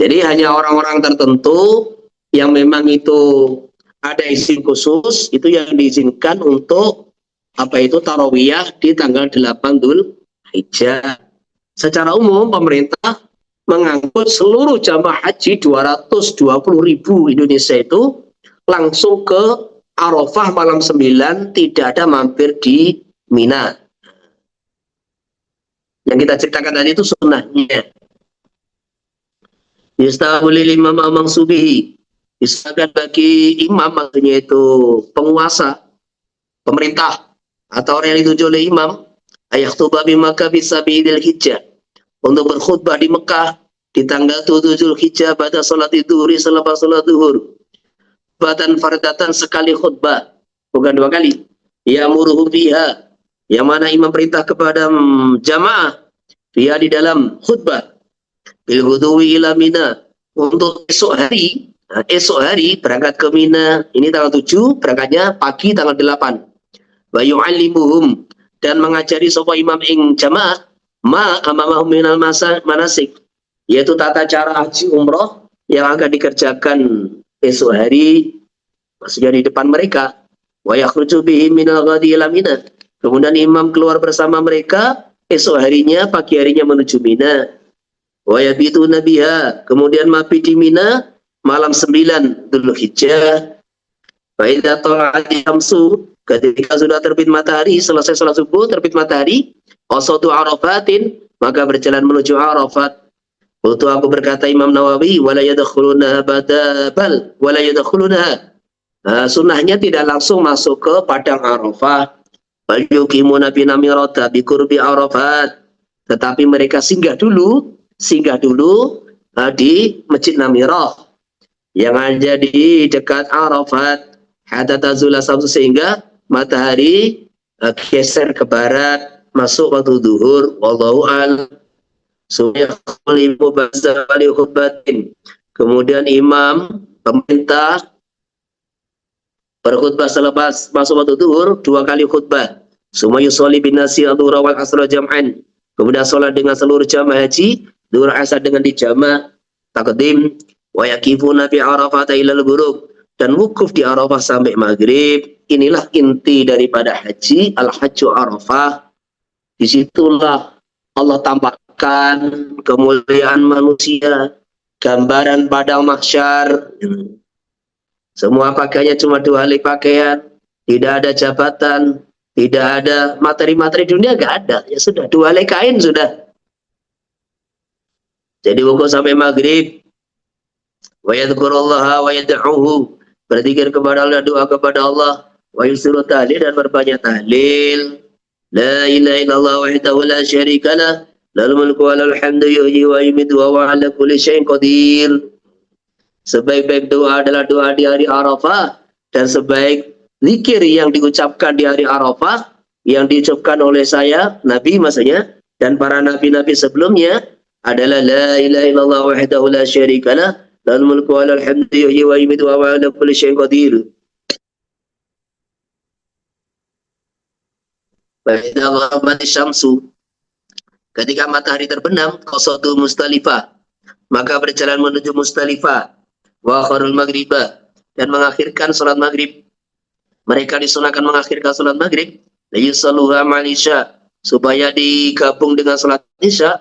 S1: Jadi hanya orang-orang tertentu yang memang itu ada izin khusus itu yang diizinkan untuk tarawiyah di tanggal 8 Dzulhijjah. Secara umum pemerintah mengangkut seluruh jamaah haji 220.000 Indonesia itu langsung ke Arafah malam 9, tidak ada mampir di Mina. Yang kita ceritakan tadi itu sunnahnya. Yustahulil imam amang subihi. Disahkan bagi imam, maksudnya itu penguasa, pemerintah, atau orang yang dituju oleh imam, ayakhtuba bi Makkah bi sabiil hijjah, untuk berkhutbah di Mekah di tanggal 7 Zulhijjah pada salat zuhur, selepas salat zuhur. Khutbatan fardatan, sekali khutbah, bukan dua kali. Ya'muruhum biha, yang mana imam perintah kepada jamaah dia di dalam khutbah. Bil ghudwi ila Mina, untuk esok hari. Nah, esok hari berangkat ke Mina, ini tanggal 7, berangkatnya pagi tanggal 8. Wa yu'allimuhum, dan mengajari sapa imam ing jamaah ma amamahum minal manasik, yaitu tata cara haji umroh yang akan dikerjakan esok hari, maksudnya di depan mereka. Wa yakhruju bihim minal ghadi ila Mina, kemudian imam keluar bersama mereka esok harinya, pagi harinya menuju Mina. Wa yabituna biha, kemudian mapi di Mina malam 9 Dzulhijjah. Fa idza tala'at syamsu, ketika sudah terbit matahari, selesai salat subuh terbit matahari, qasadu Arafatin, maka berjalan menuju Arafat. Waktu aku berkata Imam Nawawi, wala yadkhuluna badabal wala yadkhuluna. Sunnahnya tidak langsung masuk ke padang Arafah. Bal yuqimuna bi namirata bi qurbi Arafat, tetapi mereka singgah dulu di Masjid Namirah yang ada di dekat Arafat, hatta tazula samsu, sehingga matahari geser ke barat masuk waktu zuhur. Wallahu a'lam. Kemudian imam pemerintah berkhutbah selepas masuk waktu zuhur 2 kali khutbah. Summa yusolli bin nasi adzuhra wal asra jam'an, kemudian sholat dengan seluruh jamaah haji zuhur asar dengan dijama' taqdim. Wa yakifuna fi Arafah ila al-ghurub, dan wukuf di Arafah sampai maghrib. Inilah inti daripada haji, al-hajju Arafah. Disitulah Allah tampakkan kemuliaan manusia, gambaran padang mahsyar. Semua pakaiannya cuma 2 helai pakaian, tidak ada jabatan, tidak ada materi-materi dunia, nggak ada. Ya sudah, 2 helai kain sudah. Jadi wukuf sampai maghrib. Wa yadhkurullaha wa yad'uhu, berzikir kepada Allah, doa kepada Allah. Wa yusiru tahlil, dan berbanyak tahlil. La ilaha illallah wahdahu la syarika lah, lahul mulku wa lahul hamdu yuhyi wa yumiitu wa huwa ala kulli syai'in qadir. Sebaik-baik doa adalah doa di hari Arafah, dan sebaik zikir yang diucapkan di hari Arafah, yang diucapkan oleh saya, Nabi maksudnya, dan para nabi-nabi sebelumnya, adalah la ilaha illallah wahdahu la syarika lah, lahul mulku wa lahul hamdu yuhyi wa yumiitu wa huwa ala kulli syai'in qadir. Fa'idza gharabat syamsu, ketika matahari terbenam, qasadu Musdalifah, maka berjalan menuju Musdalifah. Wa akharul maghribah, dan mengakhirkan salat maghrib. Mereka disunahkan mengakhirkan salat maghrib yusalluha ma'al isya, supaya digabung dengan salat isya,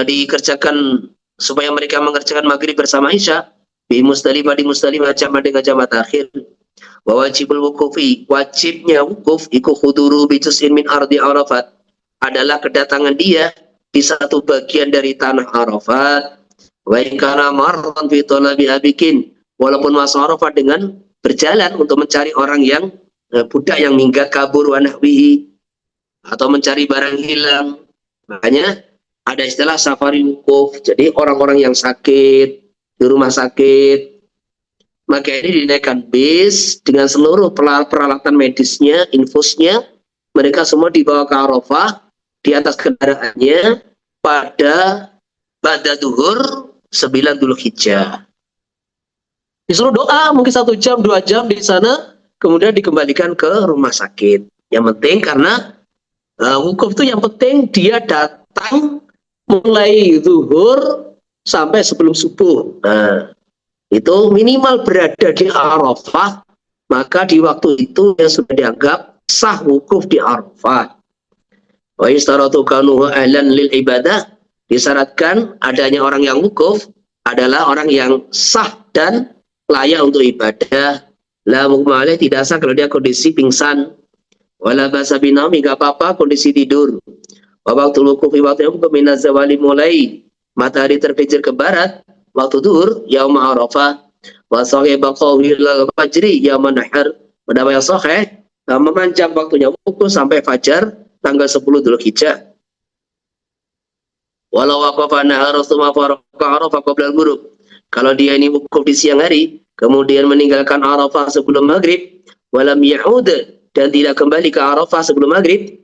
S1: dikerjakan, supaya mereka mengerjakan maghrib bersama isya di Musdalifah jama' dengan jama' takhir. Wa wajibul wukufi, wajibnya wukuf iku khuduru bi juz'in min ardi Arafat, adalah kedatangan dia di satu bagian dari tanah Arafat. Wa in kana marran fi talabi abikin, walaupun masuk Arafah dengan berjalan untuk mencari orang yang budak yang minggat kabur wa nahwihi, atau mencari barang hilang. Makanya ada istilah safari wukuf. Jadi orang-orang yang sakit di rumah sakit, maka ini dinaikkan bis dengan seluruh peralatan medisnya, infusnya, mereka semua dibawa ke Arafah di atas kendaraannya pada zuhur 9 Dzulhijjah. Disuruh doa mungkin 1 jam 2 jam di sana, kemudian dikembalikan ke rumah sakit. Yang penting karena wukuf itu yang penting dia datang mulai zuhur sampai sebelum subuh. Nah, itu minimal berada di Arafah, maka di waktu itu dia sudah dianggap sah wukuf di Arafah. Wa istaratu kanuhu ahlan lil ibadah, disyaratkan adanya orang yang wukuf adalah orang yang sah dan layak untuk ibadah. La mukmalih, tidak sah kalau dia kondisi pingsan. Wala basa binaumi, enggak apa-apa kondisi tidur. Wa waqtul wukufi, waktu yang minaz zawali, mulai matahari tergelincir ke barat waktu zuhur yaum Arafah. Wa sahih baqahu ila fajri yaum nahar, pendapat yang sahih memanjang waktunya wukuf sampai fajar tanggal 10 Dzulhijjah. Walau waqafa nahar tsumma farqa Arafah qabla al-ghurub. Kalau dia ini wukuf di siang hari, kemudian meninggalkan Arafah sebelum maghrib, walam ya'ud, dan tidak kembali ke Arafah sebelum maghrib,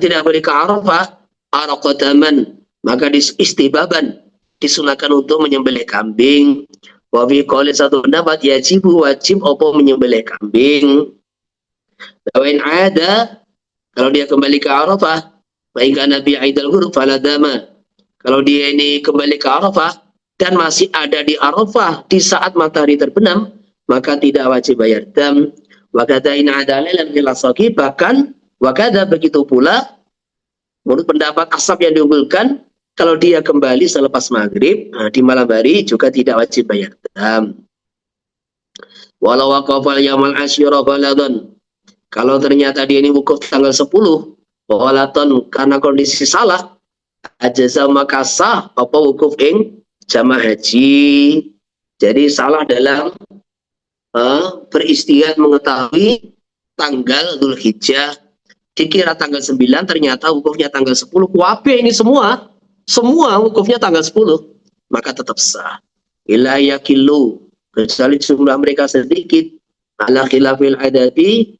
S1: tidak kembali ke Arafah, araqataman, maka istibaban, disunahkan untuk menyembelih kambing. Wa fi qouli satu pendapat wajib apa menyembelih kambing. Lain ada, kalau dia kembali ke Arafah, baik Nabi Aidal Ghurub faladama. Kalau dia ini kembali ke Arafah dan masih ada di Arafah di saat matahari terbenam, maka tidak wajib bayar dam. Wakada in ada lailan fil asaqi, bahkan wakada begitu pula menurut pendapat ashab yang diunggulkan, kalau dia kembali selepas maghrib di malam hari juga tidak wajib bayar dam. Walau waqafal yamal asyira baladun, kalau ternyata dia ini wukuf tanggal 10 baladun karena kondisi salah, ajaza maka sah apa wukuf ing jamaah haji. Jadi salah dalam beristihad mengetahui tanggal Dzulhijjah, dikira tanggal 9 ternyata wukufnya tanggal 10. Kuabe ini semua wukufnya tanggal 10, maka tetap sah. Ila yakilu, kecuali jumlah mereka sedikit, ala khilafil adati,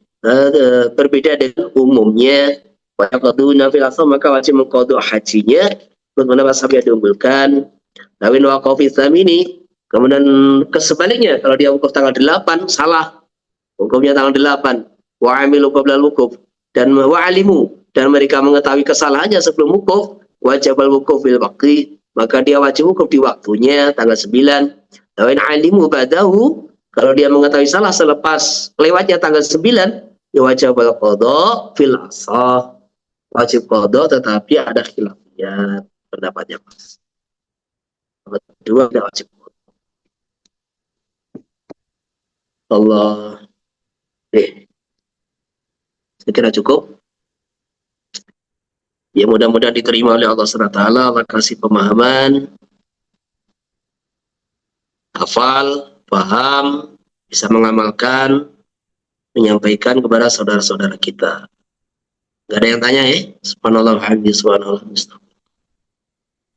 S1: berbeda dengan umumnya. Waqaduna fil asal, maka wajib mengqadha hajinya. Menurut pendapat Syafi'i diunggulkan. Lawin waqafi tsamini, kemudian kesebaliknya, kalau dia wukuf tanggal 8 salah, wukufnya tanggal 8. Wa amilu qabla al-wukuf, dan wa alimu, dan mereka mengetahui kesalahannya sebelum wukuf, wajib al-wukuf bil waqti, maka dia wajib wukuf di waktunya tanggal 9. Lawin alimu ba'dahu, kalau dia mengetahui salah selepas lewatnya tanggal 9, ya wajib al-qadha fil asah, wajib qadha, tetapi ada khilafiyat pendapatnya Mas. Kedua tidak wajib qadha. Allah. Saya kira cukup. Ya mudah-mudahan diterima oleh Allah SWT. Allah kasih pemahaman, hafal, paham, bisa mengamalkan, menyampaikan kepada saudara-saudara kita. Gak ada yang tanya ya? Subhanallah, subhanallah.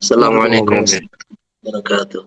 S1: Assalamualaikum warahmatullahi wabarakatuh.